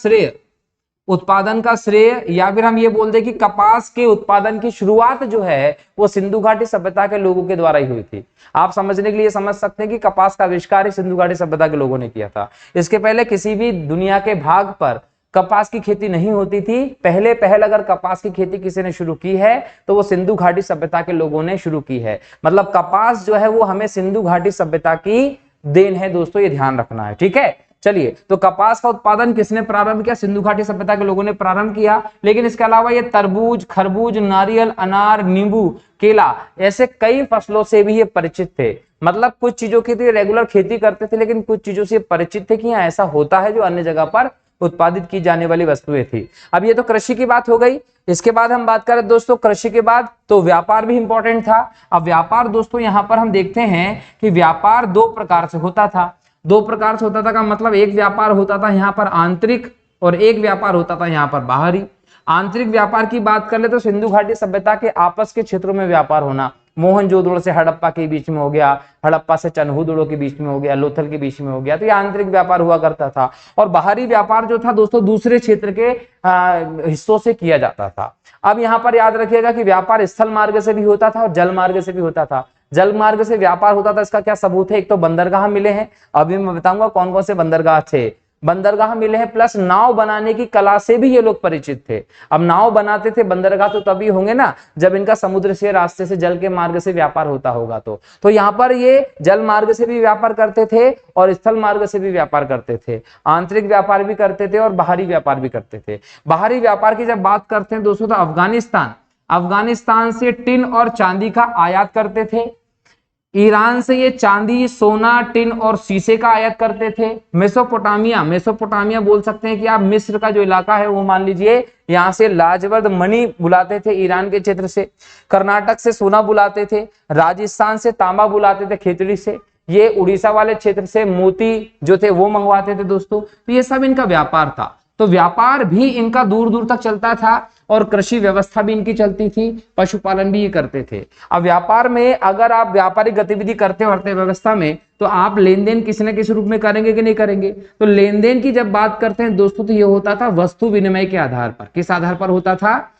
Speaker 1: श्रेय या फिर हम ये बोल दें कि कपास के उत्पादन की शुरुआत जो है वो सिंधु घाटी सभ्यता के लोगों के द्वारा ही हुई थी। आप समझने के लिए समझ सकते हैं कि कपास का आविष्कार ही सिंधु घाटी सभ्यता के लोगों ने किया था। इसके पहले किसी भी दुनिया के भाग पर कपास की खेती नहीं होती थी। पहले अगर कपास की खेती किसी ने शुरू की है तो वो सिंधु घाटी सभ्यता के लोगों ने शुरू की है। मतलब कपास जो है वो हमें सिंधु घाटी सभ्यता की देन है दोस्तों, ये ध्यान रखना है, ठीक है। चलिए, तो कपास का उत्पादन किसने प्रारंभ किया, सिंधु घाटी सभ्यता के लोगों ने प्रारंभ किया। लेकिन इसके अलावा ये तरबूज, खरबूज, नारियल, अनार, नींबू, केला, ऐसे कई फसलों से भी ये परिचित थे। मतलब कुछ चीजों की तो रेगुलर खेती करते थे, लेकिन कुछ चीजों से परिचित थे कि यहाँ ऐसा होता है जो अन्य जगह पर उत्पादित की जाने वाली वस्तुएं थी। अब ये तो कृषि की बात हो गई। इसके बाद हम बात करें दोस्तों कृषि के बाद तो व्यापार भी इंपॉर्टेंट था। अब व्यापार दोस्तों यहाँ पर हम देखते हैं कि व्यापार दो प्रकार से होता था। का मतलब एक व्यापार होता था यहाँ पर आंतरिक और एक व्यापार होता था यहाँ पर बाहरी। आंतरिक व्यापार की बात कर ले तो सिंधु घाटी सभ्यता के आपस के क्षेत्रों में व्यापार होना, मोहनजोदड़ो से हड़प्पा के बीच में हो गया, हड़प्पा से चन्हूदड़ो के बीच में हो गया, लोथल के बीच में हो गया, तो ये आंतरिक व्यापार हुआ करता था। और बाहरी व्यापार जो था दोस्तों दूसरे क्षेत्र के हिस्सों से किया जाता था। अब यहाँ पर याद रखिएगा कि व्यापार स्थल मार्ग से भी होता था और जल मार्ग से भी होता था। जल मार्ग से व्यापार होता था, इसका क्या सबूत है, एक तो बंदरगाह मिले हैं, अभी मैं बताऊंगा कौन कौन से बंदरगाह थे। बंदरगाह मिले हैं, प्लस नाव बनाने की कला से भी ये लोग परिचित थे। अब नाव बनाते थे, बंदरगाह तो तभी होंगे ना जब इनका समुद्र से रास्ते से जल के मार्ग से व्यापार होता होगा। तो यहाँ पर ये जल मार्ग से भी व्यापार करते थे और स्थल मार्ग से भी व्यापार करते थे। आंतरिक व्यापार भी करते थे और बाहरी व्यापार भी करते थे। बाहरी व्यापार की जब बात करते हैं दोस्तों तो अफगानिस्तान से टिन और चांदी का आयात करते थे। ईरान से ये चांदी, सोना, टिन और शीशे का आयात करते थे। मेसोपोटामिया बोल सकते हैं कि आप मिस्र का जो इलाका है वो मान लीजिए, यहाँ से लाजवर्द मणि बुलाते थे ईरान के क्षेत्र से। कर्नाटक से सोना बुलाते थे, राजस्थान से तांबा बुलाते थे खेतड़ी से, ये उड़ीसा वाले क्षेत्र से मोती जो थे वो मंगवाते थे दोस्तों। तो ये सब इनका व्यापार था। तो व्यापार भी इनका दूर दूर तक चलता था और कृषि व्यवस्था भी इनकी चलती थी, पशुपालन भी ये करते थे। अब व्यापार में अगर आप व्यापारिक गतिविधि करते हो अर्थव्यवस्था में तो आप लेन देन किसी न किसी रूप में करेंगे कि नहीं करेंगे। तो लेन देन की जब बात करते हैं दोस्तों तो ये होता था वस्तु विनिमय के आधार पर। किस आधार पर होता था,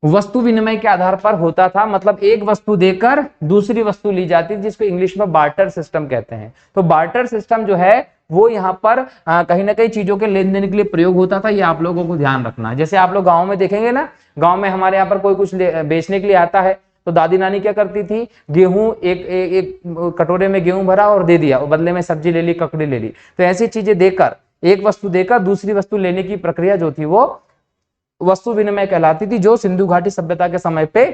Speaker 1: वस्तु विनिमय के आधार पर होता था। मतलब एक वस्तु देकर दूसरी वस्तु ली जाती थी, जिसको इंग्लिश में बार्टर सिस्टम कहते हैं। तो बार्टर सिस्टम जो है वो यहाँ पर कहीं ना कहीं चीजों के लेन देन के लिए प्रयोग होता था। ये आप लोगों को ध्यान रखना है। जैसे आप लोग गांव में देखेंगे ना, गांव में हमारे यहाँ पर कोई कुछ बेचने के लिए आता है तो दादी नानी क्या करती थी, गेहूं एक कटोरे में गेहूं भरा और दे दिया, बदले में सब्जी ले ली, ककड़ी ले ली। तो ऐसी चीजें देकर, एक वस्तु देकर दूसरी वस्तु लेने की प्रक्रिया जो थी वो वस्तु विनिमय कहलाती थी, जो सिंधु घाटी सभ्यता के समय पे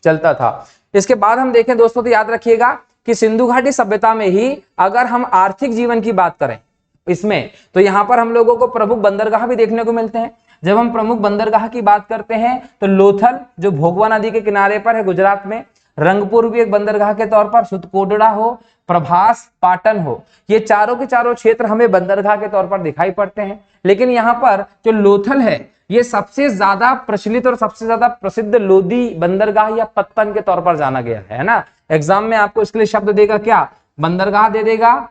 Speaker 1: चलता था। इसके बाद हम देखें दोस्तों तो याद रखिएगा कि सिंधु घाटी सभ्यता में ही अगर हम आर्थिक जीवन की बात करें इसमें, तो यहाँ पर हम लोगों को प्रमुख बंदरगाह भी देखने को मिलते हैं। जब हम प्रमुख बंदरगाह की बात करते हैं तो लोथल जो भोगवा नदी के किनारे पर है गुजरात में, रंगपुर भी एक बंदरगाह के तौर पर, सुतकोटड़ा हो, प्रभास, पाटन हो, ये चारों के चारों क्षेत्र हमें बंदरगाह के तौर पर दिखाई पड़ते हैं। लेकिन यहाँ पर जो लोथल है ये सबसे ज्यादा प्रचलित और सबसे ज्यादा प्रसिद्ध लोदी बंदरगाह या पत्तन के तौर पर जाना गया है ना। एग्जाम में आपको इसके लिए शब्द देगा क्या, बंदरगाह दे देगा,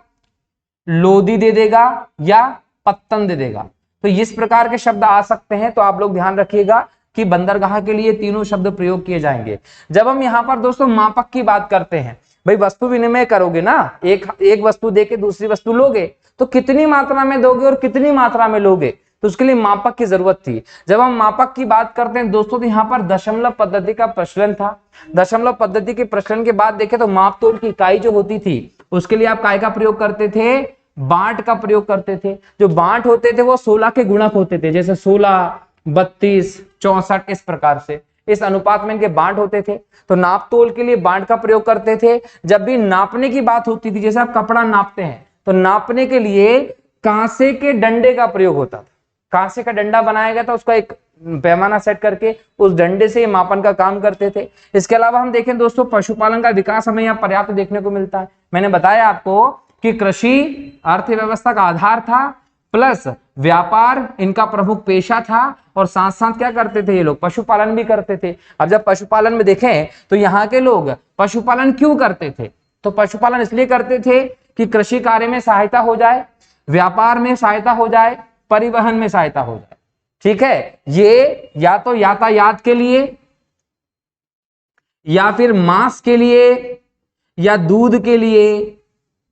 Speaker 1: लोदी दे देगा या पत्तन दे देगा। तो इस प्रकार के शब्द आ सकते हैं, तो आप लोग ध्यान रखिएगा कि बंदरगाह के लिए तीनों शब्द प्रयोग किए जाएंगे। जब हम यहाँ पर दोस्तों मापक की बात करते हैं, भाई वस्तु विनिमय करोगे ना, एक वस्तु देके दूसरी वस्तु लोगे तो कितनी मात्रा में दोगे और कितनी मात्रा में लोगे, तो उसके लिए मापक की जरूरत थी। जब हम मापक की बात करते हैं दोस्तों तो यहाँ पर दशमलव पद्धति का प्रचलन था। दशमलव पद्धति के प्रचलन के बाद देखें तो माप तोल की इकाई जो होती थी उसके लिए आप काय का प्रयोग करते थे, बांट का प्रयोग करते थे। जो बांट होते थे वो 16 के गुणक होते थे, जैसे 16, 32, 64 इस प्रकार से, इस अनुपात में इनके बांट होते थे। तो नाप तोल के लिए बांट का प्रयोग करते थे। जब भी नापने की बात होती थी, जैसे आप कपड़ा नापते हैं तो नापने के लिए कांसे के डंडे का प्रयोग होता था। कांसे का डंडा बनाया गया था, उसका एक पैमाना सेट करके उस डंडे से मापन का काम करते थे। इसके अलावा हम देखें दोस्तों पशुपालन का विकास हमें यहाँ पर्याप्त देखने को मिलता है। मैंने बताया आपको कि कृषि अर्थव्यवस्था का आधार था, प्लस व्यापार इनका प्रमुख पेशा था, और साथ साथ क्या करते थे ये लोग, पशुपालन भी करते थे। अब जब पशुपालन में देखें तो यहाँ के लोग पशुपालन क्यों करते थे, तो पशुपालन इसलिए करते थे कि कृषि कार्य में सहायता हो जाए, व्यापार में सहायता हो जाए, परिवहन में सहायता हो जाए। ठीक है, ये या तो यातायात के लिए या फिर मांस के लिए या दूध के लिए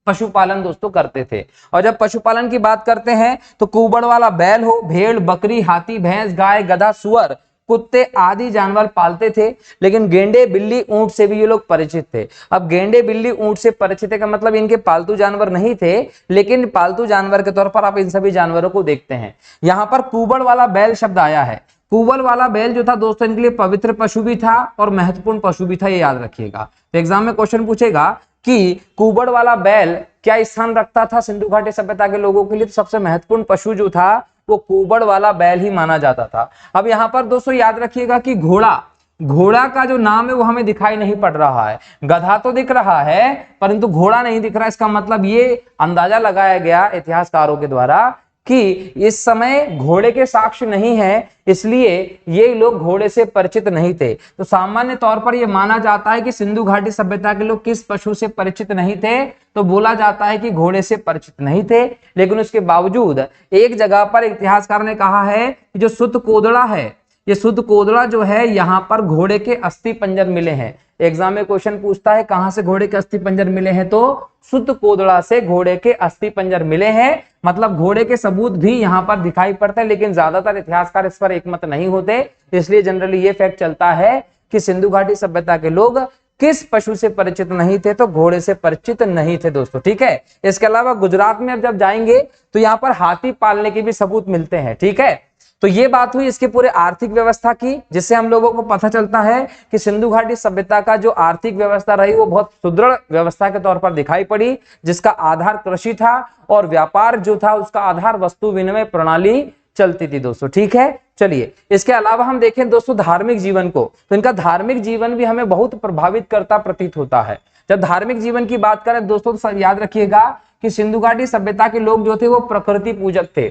Speaker 1: पशुपालन दोस्तों करते थे। और जब पशुपालन की बात करते हैं तो कुबड़ वाला बैल हो, भेड़, बकरी, हाथी, भैंस, गाय, गधा, सुअर, कुत्ते आदि जानवर पालते थे। लेकिन गेंडे, बिल्ली, ऊंट से भी ये लोग परिचित थे। अब गेंडे, बिल्ली, ऊंट से परिचित है का मतलब इनके पालतू जानवर नहीं थे, लेकिन पालतू जानवर के तौर पर आप इन सभी जानवरों को देखते हैं। यहाँ पर कुबड़ वाला बैल शब्द आया है। कुबड़ वाला बैल जो था दोस्तों इनके लिए पवित्र पशु भी था और महत्वपूर्ण पशु भी था, ये याद रखिएगा। तो एग्जाम में क्वेश्चन पूछेगा कि कुबड़ वाला बैल क्या स्थान रखता था सिंधु घाटी सभ्यता के लोगों के लिए, तो सबसे महत्वपूर्ण पशु जो था वो कुबड़ वाला बैल ही माना जाता था। अब यहाँ पर दोस्तों याद रखिएगा कि घोड़ा का जो नाम है वो हमें दिखाई नहीं पड़ रहा है। गधा तो दिख रहा है परंतु घोड़ा नहीं दिख रहा। इसका मतलब ये अंदाजा लगाया गया इतिहासकारों के द्वारा कि इस समय घोड़े के साक्ष्य नहीं है, इसलिए ये लोग घोड़े से परिचित नहीं थे। तो सामान्य तौर पर यह माना जाता है कि सिंधु घाटी सभ्यता के लोग किस पशु से परिचित नहीं थे, तो बोला जाता है कि घोड़े से परिचित नहीं थे। लेकिन उसके बावजूद एक जगह पर इतिहासकार ने कहा है कि जो शुद्ध कोदड़ा है, ये शुद्ध कोदड़ा जो है यहाँ पर घोड़े के अस्थि पंजर मिले हैं। एग्जाम में क्वेश्चन पूछता है कहां से घोड़े के अस्थि पंजर मिले हैं, तो शुद्ध कोदड़ा से घोड़े के अस्थि पंजर मिले हैं। मतलब घोड़े के सबूत भी यहाँ पर दिखाई पड़ते हैं, लेकिन ज्यादातर इतिहासकार इस पर एकमत नहीं होते। इसलिए जनरली ये फैक्ट चलता है कि सिंधु घाटी सभ्यता के लोग किस पशु से परिचित नहीं थे, तो घोड़े से परिचित नहीं थे दोस्तों। ठीक है, इसके अलावा गुजरात में अब जब जाएंगे तो यहाँ पर हाथी पालने के भी सबूत मिलते हैं। ठीक है, तो ये बात हुई इसके पूरे आर्थिक व्यवस्था की, जिससे हम लोगों को पता चलता है कि सिंधु घाटी सभ्यता का जो आर्थिक व्यवस्था रही वो बहुत सुदृढ़ व्यवस्था के तौर पर दिखाई पड़ी, जिसका आधार कृषि था और व्यापार जो था उसका आधार वस्तु विनिमय प्रणाली चलती थी दोस्तों। ठीक है, चलिए इसके अलावा हम देखें दोस्तों धार्मिक जीवन को, तो इनका धार्मिक जीवन भी हमें बहुत प्रभावित करता प्रतीत होता है। जब धार्मिक जीवन की बात करें दोस्तों तो याद रखिएगा कि सिंधु घाटी सभ्यता के लोग जो थे वो प्रकृति पूजक थे।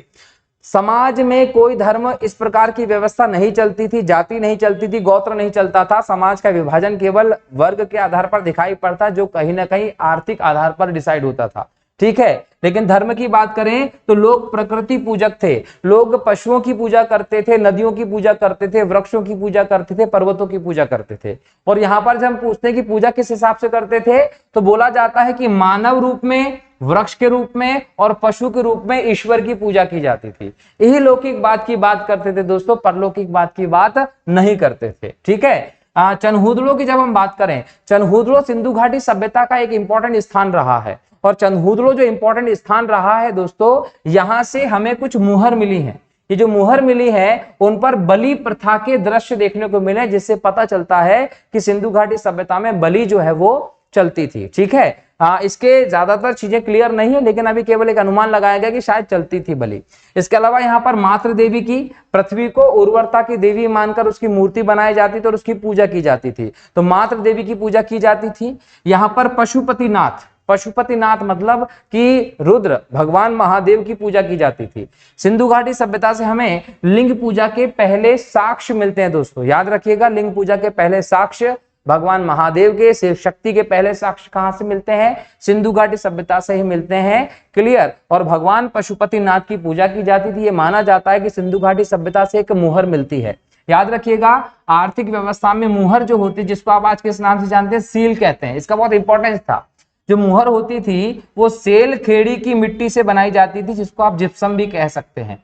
Speaker 1: समाज में कोई धर्म इस प्रकार की व्यवस्था नहीं चलती थी, जाति नहीं चलती थी, गोत्र नहीं चलता था। समाज का विभाजन केवल वर्ग के आधार पर दिखाई पड़ता, जो कहीं ना कहीं आर्थिक आधार पर डिसाइड होता था। ठीक है, लेकिन धर्म की बात करें तो लोग प्रकृति पूजक थे। लोग पशुओं की पूजा करते थे, नदियों की पूजा करते थे, वृक्षों की पूजा करते थे, पर्वतों की पूजा करते थे। और यहाँ पर जब हम पूछते हैं कि पूजा किस हिसाब से करते थे, तो बोला जाता है कि मानव रूप में, वृक्ष के रूप में और पशु के रूप में ईश्वर की पूजा की जाती थी। यही लौकिक बात की बात करते थे दोस्तों, परलौकिक बात की बात नहीं करते थे। ठीक है, चनहूदड़ों की जब हम बात करें, चनहूदड़ों सिंधु घाटी सभ्यता का एक इंपॉर्टेंट स्थान रहा है। और चनहूदड़ों जो इंपॉर्टेंट स्थान रहा है दोस्तों, यहां से हमें कुछ मुहर मिली है। ये जो मुहर मिली है उन पर बलि प्रथा के दृश्य देखने को मिले, जिससे पता चलता है कि सिंधु घाटी सभ्यता में बलि जो है वो चलती थी। ठीक है, इसके ज्यादातर चीजें क्लियर नहीं है, लेकिन अभी केवल एक अनुमान लगाया गया कि शायद चलती थी बलि। इसके अलावा यहाँ पर मातृ देवी की, पृथ्वी को उर्वरता की देवी मानकर उसकी मूर्ति बनाई जाती थी और उसकी पूजा की जाती थी, तो मातृ देवी की पूजा की जाती थी। यहाँ पर पशुपतिनाथ, पशुपतिनाथ मतलब कि रुद्र भगवान महादेव की पूजा की जाती थी। सिंधु घाटी सभ्यता से हमें लिंग पूजा के पहले साक्ष्य मिलते हैं दोस्तों, याद रखिएगा। लिंग पूजा के पहले साक्ष्य भगवान महादेव के, शिव शक्ति के पहले साक्ष्य कहां से मिलते हैं, सिंधु घाटी सभ्यता से ही मिलते हैं। क्लियर, और भगवान पशुपतिनाथ की पूजा की जाती थी। ये माना जाता है कि सिंधु घाटी सभ्यता से एक मुहर मिलती है। याद रखिएगा, आर्थिक व्यवस्था में मुहर जो होती है, जिसको आप आज किस नाम से जानते हैं, सील कहते हैं, इसका बहुत इंपॉर्टेंस था। जो मुहर होती थी वो सेल खेड़ी की मिट्टी से बनाई जाती थी, जिसको आप जिप्सम भी कह सकते हैं।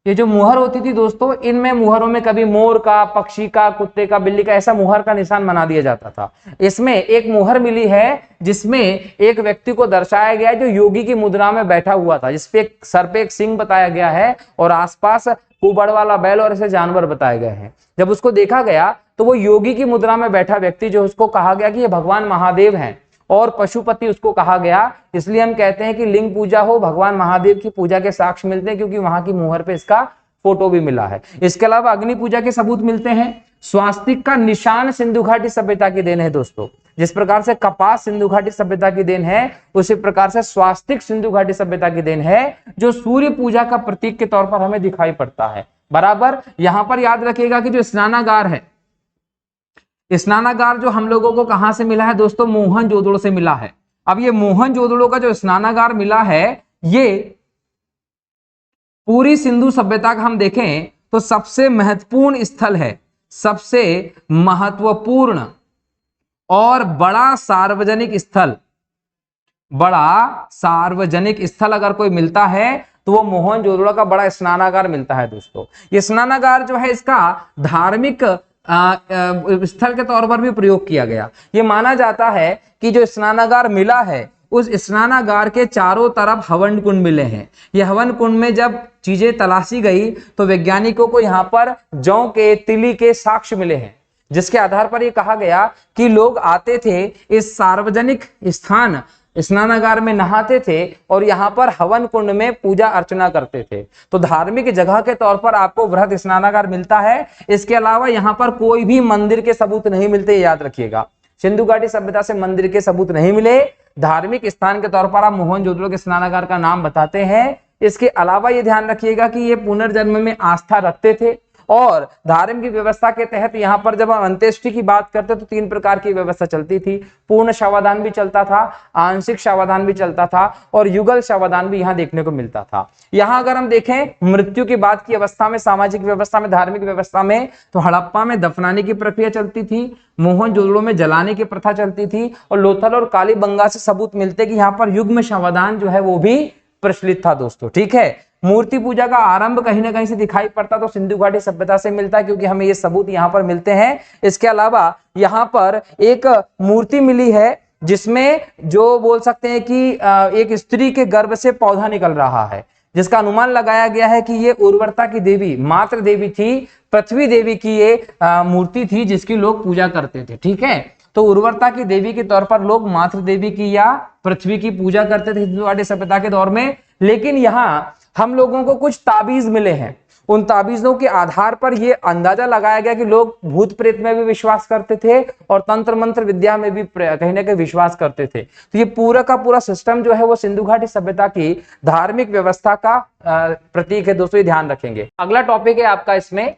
Speaker 1: ये जो मुहर होती थी दोस्तों, इनमें मुहरों में कभी मोर का, पक्षी का, कुत्ते का, बिल्ली का ऐसा मुहर का निशान बना दिया जाता था। इसमें एक मुहर मिली है जिसमें एक व्यक्ति को दर्शाया गया है जो योगी की मुद्रा में बैठा हुआ था, जिसपे एक सर पे एक सिंह बताया गया है और आसपास कुबड़ वाला बैल और ऐसे जानवर बताए गए हैं। जब उसको देखा गया तो वो योगी की मुद्रा में बैठा व्यक्ति, जो उसको कहा गया कि ये भगवान महादेव हैं और पशुपति उसको कहा गया। इसलिए हम कहते हैं कि लिंग पूजा हो, भगवान महादेव की पूजा के साक्ष्य मिलते हैं, क्योंकि वहां की मुहर पे इसका फोटो भी मिला है। इसके अलावा अग्नि पूजा के सबूत मिलते हैं। स्वास्तिक का निशान सिंधु घाटी सभ्यता की देन है दोस्तों। जिस प्रकार से कपास सिंधु घाटी सभ्यता की देन है, उसी प्रकार से स्वास्तिक सिंधु घाटी सभ्यता की देन है, जो सूर्य पूजा का प्रतीक के तौर पर हमें दिखाई पड़ता है। बराबर। यहां पर याद रखिएगा कि जो स्नानागार है, स्नानागार जो हम लोगों को कहां से मिला है दोस्तों, मोहनजोदड़ो से मिला है। अब ये मोहनजोदड़ो का जो स्नानागार मिला है, ये पूरी सिंधु सभ्यता का हम देखें तो सबसे महत्वपूर्ण स्थल है, सबसे महत्वपूर्ण और बड़ा सार्वजनिक स्थल। बड़ा सार्वजनिक स्थल अगर कोई मिलता है तो वो मोहनजोदड़ो का बड़ा स्नानागार मिलता है दोस्तों। ये स्नानागार जो है, इसका धार्मिक स्थल के तौर पर भी प्रयोग किया गया। ये माना जाता है कि जो स्नानागार मिला है, उस स्नानागार के चारों तरफ हवन कुंड मिले हैं। ये हवन कुंड में जब चीजें तलाशी गई तो वैज्ञानिकों को यहाँ पर जौ के, तिली के साक्ष्य मिले हैं, जिसके आधार पर ये कहा गया कि लोग आते थे, इस सार्वजनिक स्थान स्नानागार में नहाते थे और यहाँ पर हवन कुंड में पूजा अर्चना करते थे। तो धार्मिक जगह के तौर पर आपको वृहद स्नानागार मिलता है। इसके अलावा यहाँ पर कोई भी मंदिर के सबूत नहीं मिलते, याद रखिएगा। सिंधु घाटी सभ्यता से मंदिर के सबूत नहीं मिले। धार्मिक स्थान के तौर पर आप मोहनजोदड़ो के स्नानागार का नाम बताते हैं। इसके अलावा ये ध्यान रखिएगा कि ये पुनर्जन्म में आस्था रखते थे और धार्मिक व्यवस्था के तहत यहाँ पर जब हम अंत्येष्टि की बात करते तो 3 प्रकार की व्यवस्था चलती थी। पूर्ण शवादान भी चलता था, आंशिक शवादान भी चलता था और युगल शवादान भी यहाँ देखने को मिलता था। यहाँ अगर हम देखें मृत्यु की बात की अवस्था में, सामाजिक व्यवस्था में, धार्मिक व्यवस्था में, तो हड़प्पा में दफनाने की प्रक्रिया चलती थी, मोहनजोदड़ो में जलाने की प्रथा चलती थी और लोथल और कालीबंगा से सबूत मिलते कि यहाँ पर युग्म शवादान जो है वो भी प्रचलित था दोस्तों। ठीक है। मूर्ति पूजा का आरंभ कहीं ना कहीं से दिखाई पड़ता तो सिंधु घाटी सभ्यता से मिलता है, क्योंकि हमें ये सबूत यहाँ पर मिलते हैं। इसके अलावा यहाँ पर एक मूर्ति मिली है जिसमें जो बोल सकते हैं कि एक स्त्री के गर्भ से पौधा निकल रहा है, जिसका अनुमान लगाया गया है कि ये उर्वरता की देवी, मातृ देवी थी, पृथ्वी देवी की ये मूर्ति थी जिसकी लोग पूजा करते थे। ठीक है। तो उर्वरता की देवी के तौर पर लोग मातृ देवी की या पृथ्वी की पूजा करते थे सिंधु घाटी सभ्यता के दौर में। लेकिन यहाँ हम लोगों को कुछ ताबीज मिले हैं। उन ताबीजों के आधार पर यह अंदाजा लगाया गया कि लोग भूत प्रेत में भी विश्वास करते थे और तंत्र मंत्र विद्या में भी कहीं ना कहीं विश्वास करते थे। तो ये पूरा का पूरा सिस्टम जो है वो सिंधु घाटी सभ्यता की धार्मिक व्यवस्था का प्रतीक है दोस्तों, ये ध्यान रखेंगे। अगला टॉपिक है आपका इसमें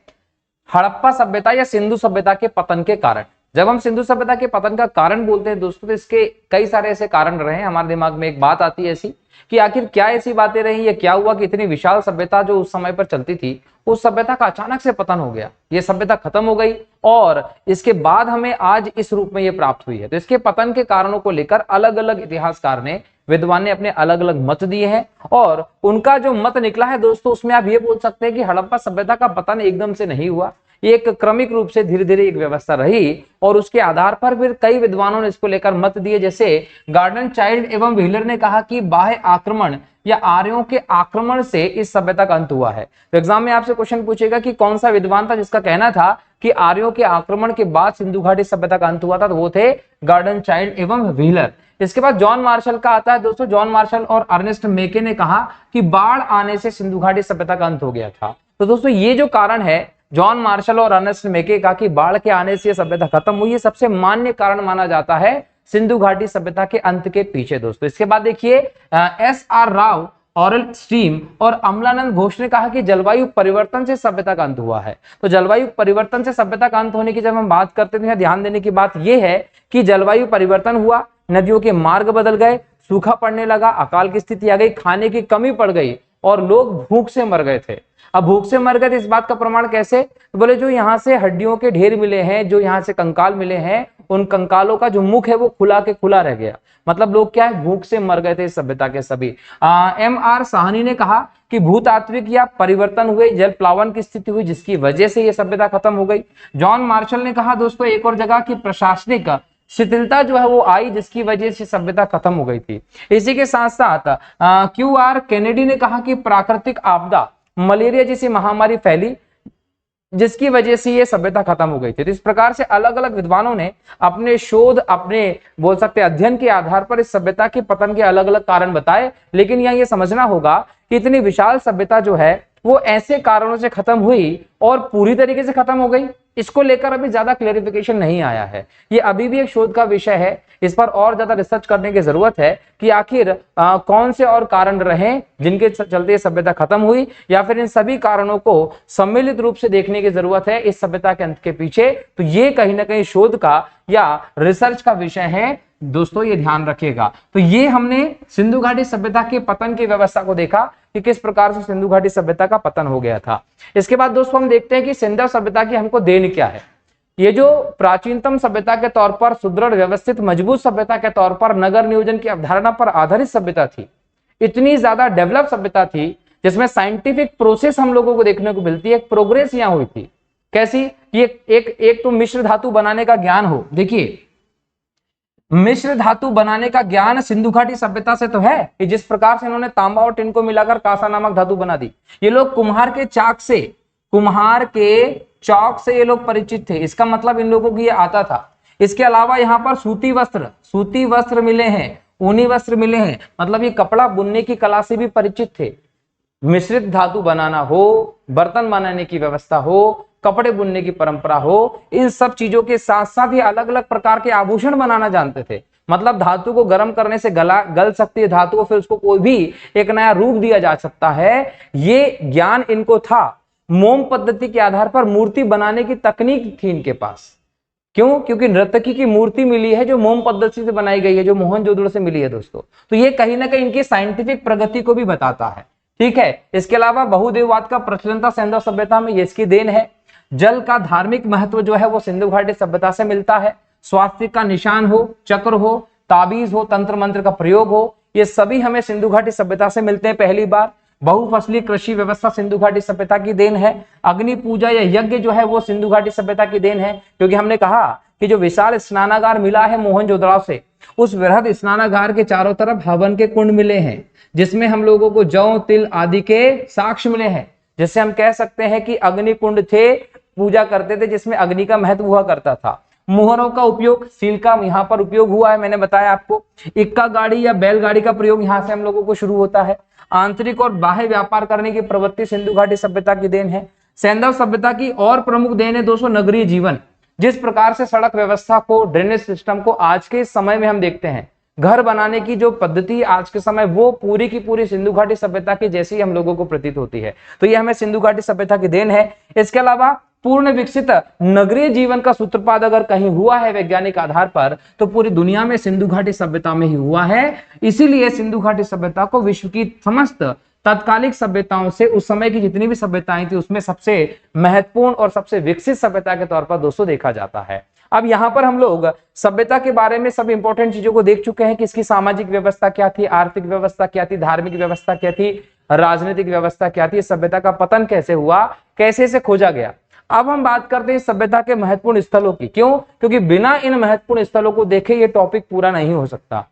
Speaker 1: हड़प्पा सभ्यता या सिंधु सभ्यता के पतन के कारण। जब हम सिंधु सभ्यता के पतन का कारण बोलते हैं दोस्तों, तो इसके कई सारे ऐसे कारण रहे हैं। हमारे दिमाग में एक बात आती है ऐसी कि आखिर क्या ऐसी बातें रही, या क्या हुआ कि इतनी विशाल सभ्यता जो उस समय पर चलती थी, उस सभ्यता का अचानक से पतन हो गया, ये सभ्यता खत्म हो गई और इसके बाद हमें आज इस रूप में ये प्राप्त हुई है। तो इसके पतन के कारणों को लेकर अलग अलग इतिहासकार ने, विद्वान ने अपने अलग अलग मत दिए हैं और उनका जो मत निकला है दोस्तों, उसमें आप ये बोल सकते हैं कि हड़प्पा सभ्यता का पतन एकदम से नहीं हुआ, एक क्रमिक रूप से धीरे धीरे एक व्यवस्था रही और उसके आधार पर फिर कई विद्वानों ने इसको लेकर मत दिए। जैसे गार्डन चाइल्ड एवं व्हीलर ने कहा कि बाह्य आक्रमण या आर्यों के आक्रमण से इस सभ्यता का अंत हुआ है। तो एग्जाम में आपसे क्वेश्चन पूछेगा कि कौन सा विद्वान था जिसका कहना था कि आर्यों के आक्रमण के बाद सिंधु घाटी सभ्यता का अंत हुआ था, तो वो थे गार्डन चाइल्ड एवं व्हीलर। इसके बाद जॉन मार्शल का आता है दोस्तों। जॉन मार्शल और अर्नेस्ट मेके ने कहा कि बाढ़ आने से सिंधु घाटी सभ्यता का अंत हो गया था। तो दोस्तों ये जो कारण है जॉन मार्शल और अर्नेस्ट मेके का कि बाढ़ के आने से सभ्यता खत्म हुई, ये सबसे मान्य कारण माना जाता है सिंधु घाटी सभ्यता के अंत के पीछे दोस्तों। इसके बाद देखिए एस.आर. राव, ऑरल स्ट्रीम और अमलानंद घोष ने कहा कि जलवायु परिवर्तन से सभ्यता का अंत हुआ है। तो जलवायु परिवर्तन से सभ्यता का अंत होने की जब हम बात करते हैं, ध्यान देने की बात यह है कि जलवायु परिवर्तन हुआ, नदियों के मार्ग बदल गए, सूखा पड़ने लगा, अकाल की स्थिति आ गई, खाने की कमी पड़ गई और लोग भूख से मर गए थे। अब भूख से मर गए थे, इस बात का प्रमाण कैसे? तो बोले जो यहाँ से हड्डियों के ढेर मिले हैं, जो यहाँ से कंकाल मिले हैं, उन कंकालों का जो मुख है वो खुला के खुला रह गया। मतलब लोग क्या है, भूख से मर गए थे इस सभ्यता के सभी। M.R. साहनी ने कहा कि भूतात्विक या परिवर्तन हुए, जल प्लावन की स्थिति हुई जिसकी वजह से ये सभ्यता खत्म हो गई। जॉन मार्शल ने कहा दोस्तों एक और जगह की प्रशासनिक शिथिलता जो है वो आई जिसकी वजह से सभ्यता खत्म हो गई थी। इसी के साथ साथ Q.R. केनेडी ने कहा कि प्राकृतिक आपदा मलेरिया जैसी महामारी फैली जिसकी वजह से ये सभ्यता खत्म हो गई थी। तो इस प्रकार से अलग अलग विद्वानों ने अपने शोध, अपने बोल सकते अध्ययन के आधार पर इस सभ्यता के पतन के अलग अलग कारण बताए। लेकिन यहाँ ये समझना होगा कि इतनी विशाल सभ्यता जो है वो ऐसे कारणों से खत्म हुई और पूरी तरीके से खत्म हो गई, इसको लेकर अभी ज्यादा क्लेरिफिकेशन नहीं आया है। ये अभी भी एक शोध का विषय है, इस पर और ज्यादा रिसर्च करने की जरूरत है कि आखिर कौन से और कारण रहे जिनके चलते सभ्यता खत्म हुई, या फिर इन सभी कारणों को सम्मिलित रूप से देखने की जरूरत है इस सभ्यता के अंत के पीछे। तो ये कहीं ना कहीं शोध का या रिसर्च का विषय है दोस्तों, ये ध्यान रखिएगा। तो ये हमने सिंधु घाटी सभ्यता के पतन की व्यवस्था को देखा कि किस प्रकार से सिंधु घाटी सभ्यता का पतन हो गया था। इसके बाद दोस्तों हम देखते हैं कि सिंधु सभ्यता की हमको देन क्या है। ये जो प्राचीनतम सभ्यता के तौर पर सुदृढ़, व्यवस्थित, मजबूत सभ्यता के तौर पर नगर नियोजन की अवधारणा पर आधारित सभ्यता थी, इतनी ज्यादा डेवलप सभ्यता थी जिसमें साइंटिफिक प्रोसेस हम लोगों को देखने को मिलती है, एक प्रोग्रेस यहाँ हुई थी। कैसी? एक तो मिश्र धातु बनाने का ज्ञान हो। देखिए मिश्र धातु बनाने का ज्ञान सिंधु घाटी सभ्यता से तो है कि जिस प्रकार से इन्होंने तांबा और टिन को मिलाकर कांसा नामक धातु बना दी। ये लोग कुम्हार के चौक से ये लोग परिचित थे, इसका मतलब इन लोगों को ये आता था। इसके अलावा यहाँ पर सूती वस्त्र मिले हैं, ऊनी वस्त्र मिले हैं, मतलब ये कपड़ा बुनने की कला से भी परिचित थे। मिश्रित धातु बनाना हो, बर्तन बनाने की व्यवस्था हो, कपड़े बुनने की परंपरा हो, इन सब चीजों के साथ साथ ये अलग अलग प्रकार के आभूषण बनाना जानते थे। मतलब धातु को गर्म करने से गल सकती है धातु, फिर उसको कोई भी एक नया रूप दिया जा सकता है, ये ज्ञान इनको था। मोम पद्धति के आधार पर मूर्ति बनाने की तकनीक थी इनके पास। क्यों? क्योंकि नर्तकी की मूर्ति मिली है जो मोम पद्धति से बनाई गई है, जो मोहनजोदड़ो से मिली है दोस्तों। तो ये कहीं ना कहीं इनकी साइंटिफिक प्रगति को भी बताता है। ठीक है, इसके अलावा बहुदेववाद का प्रचलन था सिंधु सभ्यता में, ये इसकी देन है। जल का धार्मिक महत्व जो है वो सिंधु घाटी सभ्यता से मिलता है। स्वास्तिक का निशान हो, चक्र हो, ताबीज हो, तंत्र मंत्र का प्रयोग हो, ये सभी हमें सिंधु घाटी सभ्यता से मिलते हैं पहली बार। बहुफसली कृषि व्यवस्था सिंधु घाटी सभ्यता की देन है। अग्नि पूजा या यज्ञ जो है वो सिंधु घाटी सभ्यता की देन है, क्योंकि हमने कहा कि जो विशाल स्नानागार मिला है मोहनजोदड़ो से, उस वृहद स्नानागार के चारों तरफ हवन के कुंड मिले हैं जिसमें हम लोगों को जौ, तिल आदि के साक्ष्य मिले हैं, जिससे हम कह सकते हैं कि अग्नि कुंड थे, पूजा करते थे, जिसमें अग्नि का महत्व हुआ करता था। मोहरों का उपयोग, सील का यहाँ पर उपयोग हुआ है, मैंने बताया आपको। इक्का गाड़ी या बैलगाड़ी का प्रयोग यहाँ से हम लोगों को शुरू होता है। आंतरिक और बाह्य व्यापार करने की प्रवृत्ति सिंधु घाटी सभ्यता की देन है। सिंधु सभ्यता की और प्रमुख देन है दोस्तों नगरीय जीवन। जिस प्रकार से सड़क व्यवस्था को, ड्रेनेज सिस्टम को आज के समय में हम देखते हैं, घर बनाने की जो पद्धति आज के समय, वो पूरी की पूरी सिंधु घाटी सभ्यता की जैसी हम लोगों को प्रतीत होती है। तो ये हमें सिंधु घाटी सभ्यता की देन है। इसके अलावा पूर्ण विकसित नगरीय जीवन का सूत्रपात अगर कहीं हुआ है वैज्ञानिक आधार पर, तो पूरी दुनिया में सिंधु घाटी सभ्यता में ही हुआ है। इसीलिए सिंधु घाटी सभ्यता को विश्व की समस्त तत्कालिक सभ्यताओं से, उस समय की जितनी भी सभ्यताएं थी उसमें सबसे महत्वपूर्ण और सबसे विकसित सभ्यता के तौर पर दोस्तों देखा जाता है। अब यहाँ पर हम लोग सभ्यता के बारे में सब इंपॉर्टेंट चीजों को देख चुके हैं कि इसकी सामाजिक व्यवस्था क्या थी, आर्थिक व्यवस्था क्या थी, धार्मिक व्यवस्था क्या थी, राजनीतिक व्यवस्था क्या थी, सभ्यता का पतन कैसे हुआ, कैसे इसे खोजा गया। अब हम बात करते हैं सभ्यता के महत्वपूर्ण स्थलों की। क्यों? क्योंकि बिना इन महत्वपूर्ण स्थलों को देखे ये टॉपिक पूरा नहीं हो सकता।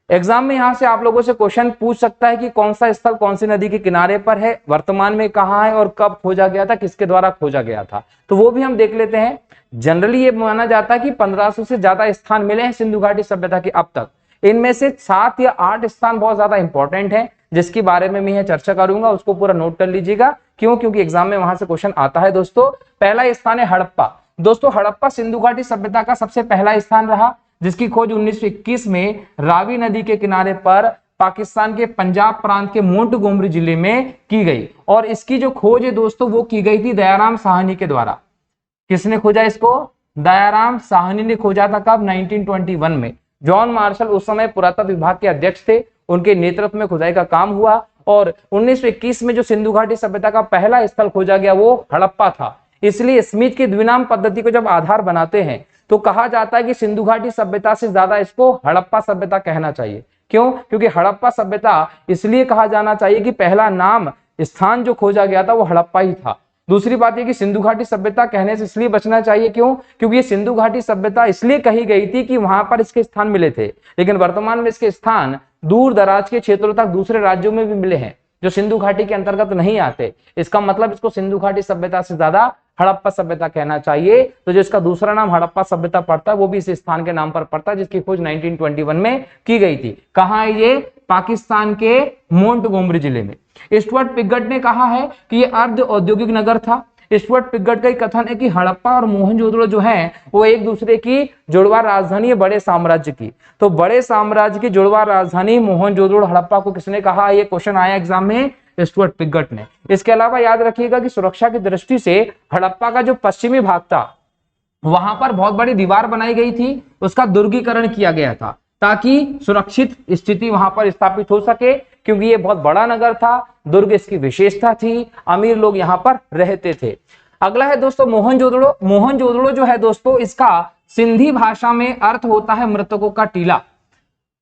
Speaker 1: एग्जाम में यहां से आप लोगों से क्वेश्चन पूछ सकता है कि कौन सा स्थल कौन सी नदी के किनारे पर है, वर्तमान में कहाँ है और कब खोजा गया था, किसके द्वारा खोजा गया था, तो वो भी हम देख लेते हैं। जनरली ये माना जाता है कि 1500 से ज्यादा स्थान मिले हैं सिंधु घाटी सभ्यता के अब तक। इनमें से 7 या 8 स्थान बहुत ज्यादा इंपॉर्टेंट है, जिसके बारे में मैं चर्चा करूंगा, उसको पूरा नोट कर लीजिएगा। क्यों? क्योंकि एग्जाम में वहां से क्वेश्चन आता है दोस्तों। पहला स्थान है हड़प्पा। दोस्तों हड़प्पा सिंधु घाटी सभ्यता का सबसे पहला स्थान रहा, जिसकी खोज 1921 में रावी नदी के किनारे पर पाकिस्तान के पंजाब प्रांत के मोंटगोमरी जिले में की गई। और इसकी जो खोज है दोस्तों वो की गई थी दयाराम साहनी के द्वारा। किसने खोजा इसको? दयाराम साहनी ने खोजा था। कब? 1921 में। जॉन मार्शल उस समय पुरातत्व विभाग के अध्यक्ष थे, उनके नेतृत्व में खुदाई का काम हुआ और 1921 में जो सिंधु घाटी सभ्यता का पहला स्थल खोजा गया वो हड़प्पा था। इसलिए स्मिथ की द्विनाम पद्धति को जब आधार बनाते हैं तो कहा जाता है कि सिंधु घाटी सभ्यता से ज्यादा इसको हड़प्पा सभ्यता कहना चाहिए। क्यों? क्योंकि हड़प्पा सभ्यता इसलिए कहा जाना चाहिए कि पहला नाम स्थान जो खोजा गया था वो हड़प्पा ही था। दूसरी बात यह कि सिंधु घाटी सभ्यता कहने से इसलिए बचना चाहिए, क्यों? क्योंकि ये सिंधु घाटी सभ्यता इसलिए कही गई थी कि वहां पर इसके स्थान मिले थे, लेकिन वर्तमान में इसके स्थान दूर दराज के क्षेत्रों तक दूसरे राज्यों में भी मिले हैं जो सिंधु घाटी के अंतर्गत नहीं आते। इसका मतलब इसको सिंधु घाटी सभ्यता से ज्यादा हड़प्पा सभ्यता कहना चाहिए। तो जो इसका दूसरा नाम हड़प्पा सभ्यता पड़ता है वो भी इस स्थान के नाम पर पड़ता है, जिसकी खोज 1921 में की गई थी। कहाँ है ये? पाकिस्तान के मोंटगोमरी जिले में। स्टुअर्ट पिगट ने कहा है कि ये अर्ध औद्योगिक नगर था। स्टुअर्ट पिगट का कथन है कि हड़प्पा और मोहनजोदड़ो जो है वो एक दूसरे की जुड़वा राजधानी है बड़े साम्राज्य की। तो बड़े साम्राज्य की जुड़वा राजधानी मोहनजोदड़ो हड़प्पा को किसने कहा? ये क्वेश्चन आया एग्जाम में, स्टुअर्ट पिगट ने। इसके अलावा याद रखिएगा कि सुरक्षा की दृष्टि से हड़प्पा का जो पश्चिमी भाग था वहां पर बहुत बड़ी दीवार बनाई गई थी, उसका दुर्गीकरण किया गया था ताकि सुरक्षित स्थिति वहां पर स्थापित हो सके, क्योंकि ये बहुत बड़ा नगर था, दुर्ग इसकी विशेषता थी, अमीर लोग यहाँ पर रहते थे। अगला है दोस्तों मोहनजोदड़ो। मोहनजोदड़ो जो है दोस्तों इसका सिंधी भाषा में अर्थ होता है मृतकों का टीला।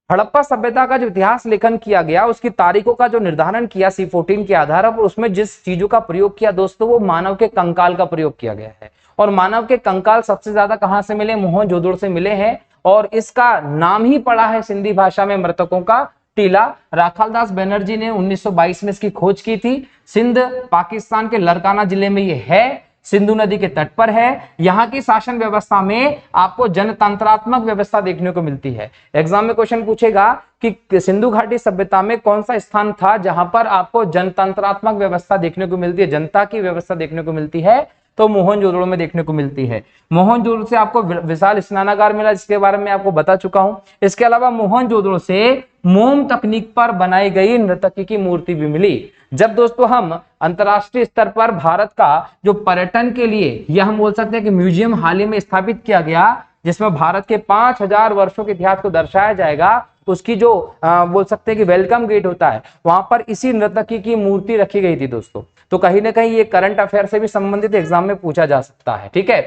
Speaker 1: हड़प्पा सभ्यता का जो इतिहास लेखन किया गया उसकी तारीखों का जो निर्धारण किया C14 के आधार पर, उसमें जिस चीजों का प्रयोग किया दोस्तों वो मानव के कंकाल का प्रयोग किया गया है। और मानव के कंकाल सबसे ज्यादा कहां से मिले? मोहनजोदड़ो से मिले हैं, और इसका नाम ही पड़ा है सिंधी भाषा में मृतकों का टीला। राखालदास बनर्जी ने 1922 में इसकी खोज की थी। सिंध पाकिस्तान के लरकाना जिले में ये है, सिंधु नदी के तट पर है। यहाँ की शासन व्यवस्था में आपको जनतंत्रात्मक व्यवस्था देखने को मिलती है। एग्जाम में क्वेश्चन पूछेगा कि सिंधु घाटी सभ्यता में कौन सा स्थान था जहां पर आपको जनतंत्रात्मक व्यवस्था देखने को मिलती है, जनता की व्यवस्था देखने को मिलती है, तो मोहनजोदड़ो में देखने को मिलती है। मोहनजोदड़ो से आपको विशाल स्नानागार मिला, जिसके बारे में आपको बता चुका हूं। इसके अलावा मोहनजोदड़ो से मोम तकनीक पर बनाई गई नर्तकी की मूर्ति भी मिली। जब दोस्तों हम अंतरराष्ट्रीय स्तर पर भारत का जो पर्यटन के लिए यह हम बोल सकते हैं कि म्यूजियम हाल ही में स्थापित किया गया, जिसमें भारत के 5000 वर्षों के इतिहास को दर्शाया जाएगा, उसकी जो बोल सकते हैं कि वेलकम गेट होता है, वहां पर इसी नर्तकी की मूर्ति रखी गई थी दोस्तों। तो कहीं ना कहीं ये करंट अफेयर से भी संबंधित एग्जाम में पूछा जा सकता है। ठीक है,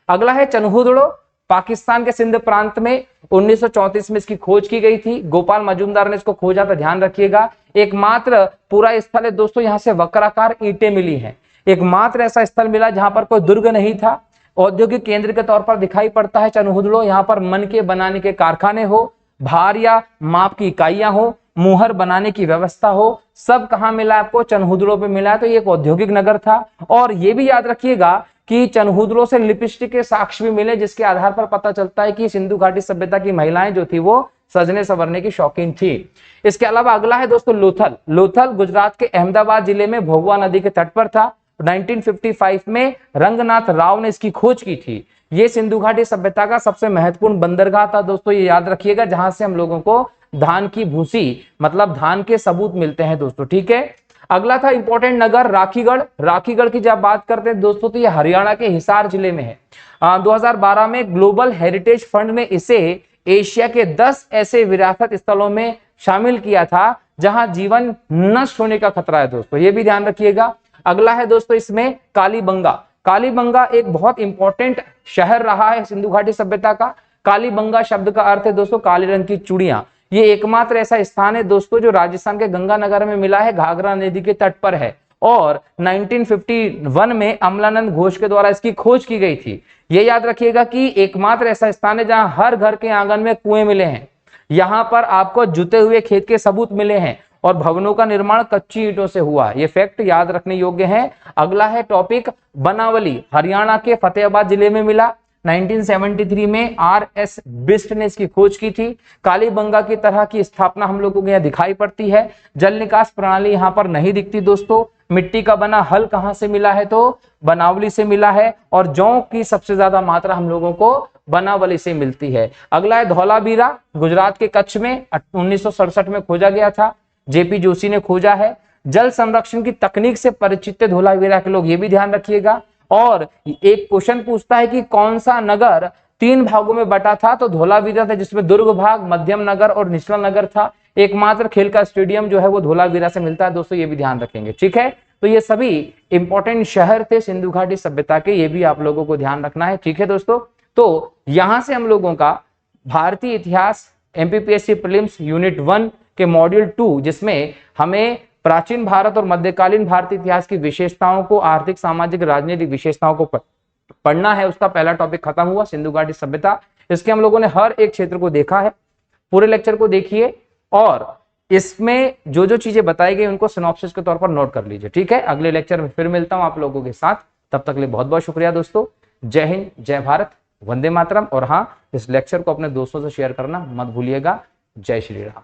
Speaker 1: अगला है चनहुदड़ो। पाकिस्तान के सिंध प्रांत में 1934 में इसकी खोज की गई थी। गोपाल मजूमदार ने इसको खोजा था, ध्यान रखिएगा। एकमात्र पूरा स्थल है दोस्तों, यहाँ से वक्राकार ईंटें मिली हैं। एकमात्र ऐसा स्थल मिला जहां पर कोई दुर्ग नहीं था। औद्योगिक केंद्र के तौर पर दिखाई पड़ता है चनहुदड़ो। यहाँ पर मन के बनाने के कारखाने हो, भार या माप की इकाइयां हो, मुहर बनाने की व्यवस्था हो, सब कहाँ मिला आपको? चनहुदड़ो पे मिला। तो ये एक औद्योगिक नगर था। और ये भी याद रखिएगा कि चनहुदड़ो से लिपस्टिक के साक्ष्य भी मिले, जिसके आधार पर पता चलता है कि सिंधु घाटी सभ्यता की महिलाएं जो थी वो सजने संवरने की शौकीन थी। इसके अलावा अगला है दोस्तों लोथल। लोथल गुजरात के अहमदाबाद जिले में भोगवा नदी के तट पर था। 1955 में रंगनाथ राव ने इसकी खोज की थी। ये सिंधु घाटी सभ्यता का सबसे महत्वपूर्ण बंदरगाह था दोस्तों, ये याद रखिएगा, जहां से हम लोगों को धान की भूसी मतलब धान के सबूत मिलते हैं दोस्तों। ठीक है, अगला था इंपॉर्टेंट नगर राखीगढ़। राखीगढ़ की जब बात करते हैं दोस्तों तो ये हरियाणा के हिसार जिले में है। 2012 में ग्लोबल हेरिटेज फंड ने इसे एशिया के 10 ऐसे विरासत स्थलों में शामिल किया था जहां जीवन नष्ट होने का खतरा है दोस्तों, ये भी ध्यान रखिएगा। अगला है दोस्तों इसमें कालीबंगा। कालीबंगा एक बहुत इंपॉर्टेंट शहर रहा है सिंधु घाटी सभ्यता का। कालीबंगा शब्द का अर्थ है दोस्तों काले रंग की चूड़ियां। ये एकमात्र ऐसा स्थान है दोस्तों जो राजस्थान के गंगानगर में मिला है, घाघरा नदी के तट पर है। और 1951 में अमलानंद घोष के द्वारा इसकी खोज की गई थी। ये याद रखिएगा कि एकमात्र ऐसा स्थान है जहां हर घर के आंगन में कुएं मिले हैं। यहां पर आपको जुते हुए खेत के सबूत मिले हैं और भवनों का निर्माण कच्ची ईंटों से हुआ। ये फैक्ट याद रखने योग्य है। अगला है टॉपिक बनावली। हरियाणा के फतेहाबाद जिले में मिला। 1973 में RS बिस्ट ने इसकी खोज की थी। कालीबंगा की तरह की स्थापना हम लोगों को यहाँ दिखाई पड़ती है। जल निकास प्रणाली यहाँ पर नहीं दिखती दोस्तों। मिट्टी का बना हल कहाँ से मिला है? तो बनावली से मिला है। और जौ की सबसे ज्यादा मात्रा हम लोगों को बनावली से मिलती है। अगला है धौलावीरा। गुजरात के कच्छ में 1967 में खोजा गया था। JP जोशी ने खोजा है। जल संरक्षण की तकनीक से परिचित थे धौलावीरा के लोग, ये भी ध्यान रखिएगा। और एक क्वेश्चन पूछता है कि कौन सा नगर 3 भागों में बटा था? तो धौलावीरा था, जिसमें दुर्ग भाग, मध्यम नगर और निचला नगर था। एकमात्र खेल का स्टेडियम जो है वो धोलावीरा से मिलता है दोस्तों, ये भी ध्यान रखेंगे। ठीक है, तो ये सभी इंपॉर्टेंट शहर थे सिंधु घाटी सभ्यता के, ये भी आप लोगों को ध्यान रखना है। ठीक है दोस्तों, तो यहां से हम लोगों का भारतीय इतिहास एमपीपीएससी प्रीलिम्स यूनिट 1 के मॉड्यूल 2, जिसमें हमें प्राचीन भारत और मध्यकालीन भारतीय इतिहास की विशेषताओं को, आर्थिक सामाजिक राजनीतिक विशेषताओं को पढ़ना है, उसका पहला टॉपिक खत्म हुआ, सिंधु घाटी सभ्यता। इसके हम लोगों ने हर एक क्षेत्र को देखा है। पूरे लेक्चर को देखिए और इसमें जो जो चीजें बताई गई उनको सिनॉप्सिस के तौर पर नोट कर लीजिए। ठीक है, अगले लेक्चर में फिर मिलता हूं आप लोगों के साथ, तब तक के लिए बहुत बहुत शुक्रिया दोस्तों। जय हिंद, जय भारत, वंदे मातरम। और हाँ, इस लेक्चर को अपने दोस्तों से शेयर करना मत भूलिएगा। जय श्री राम।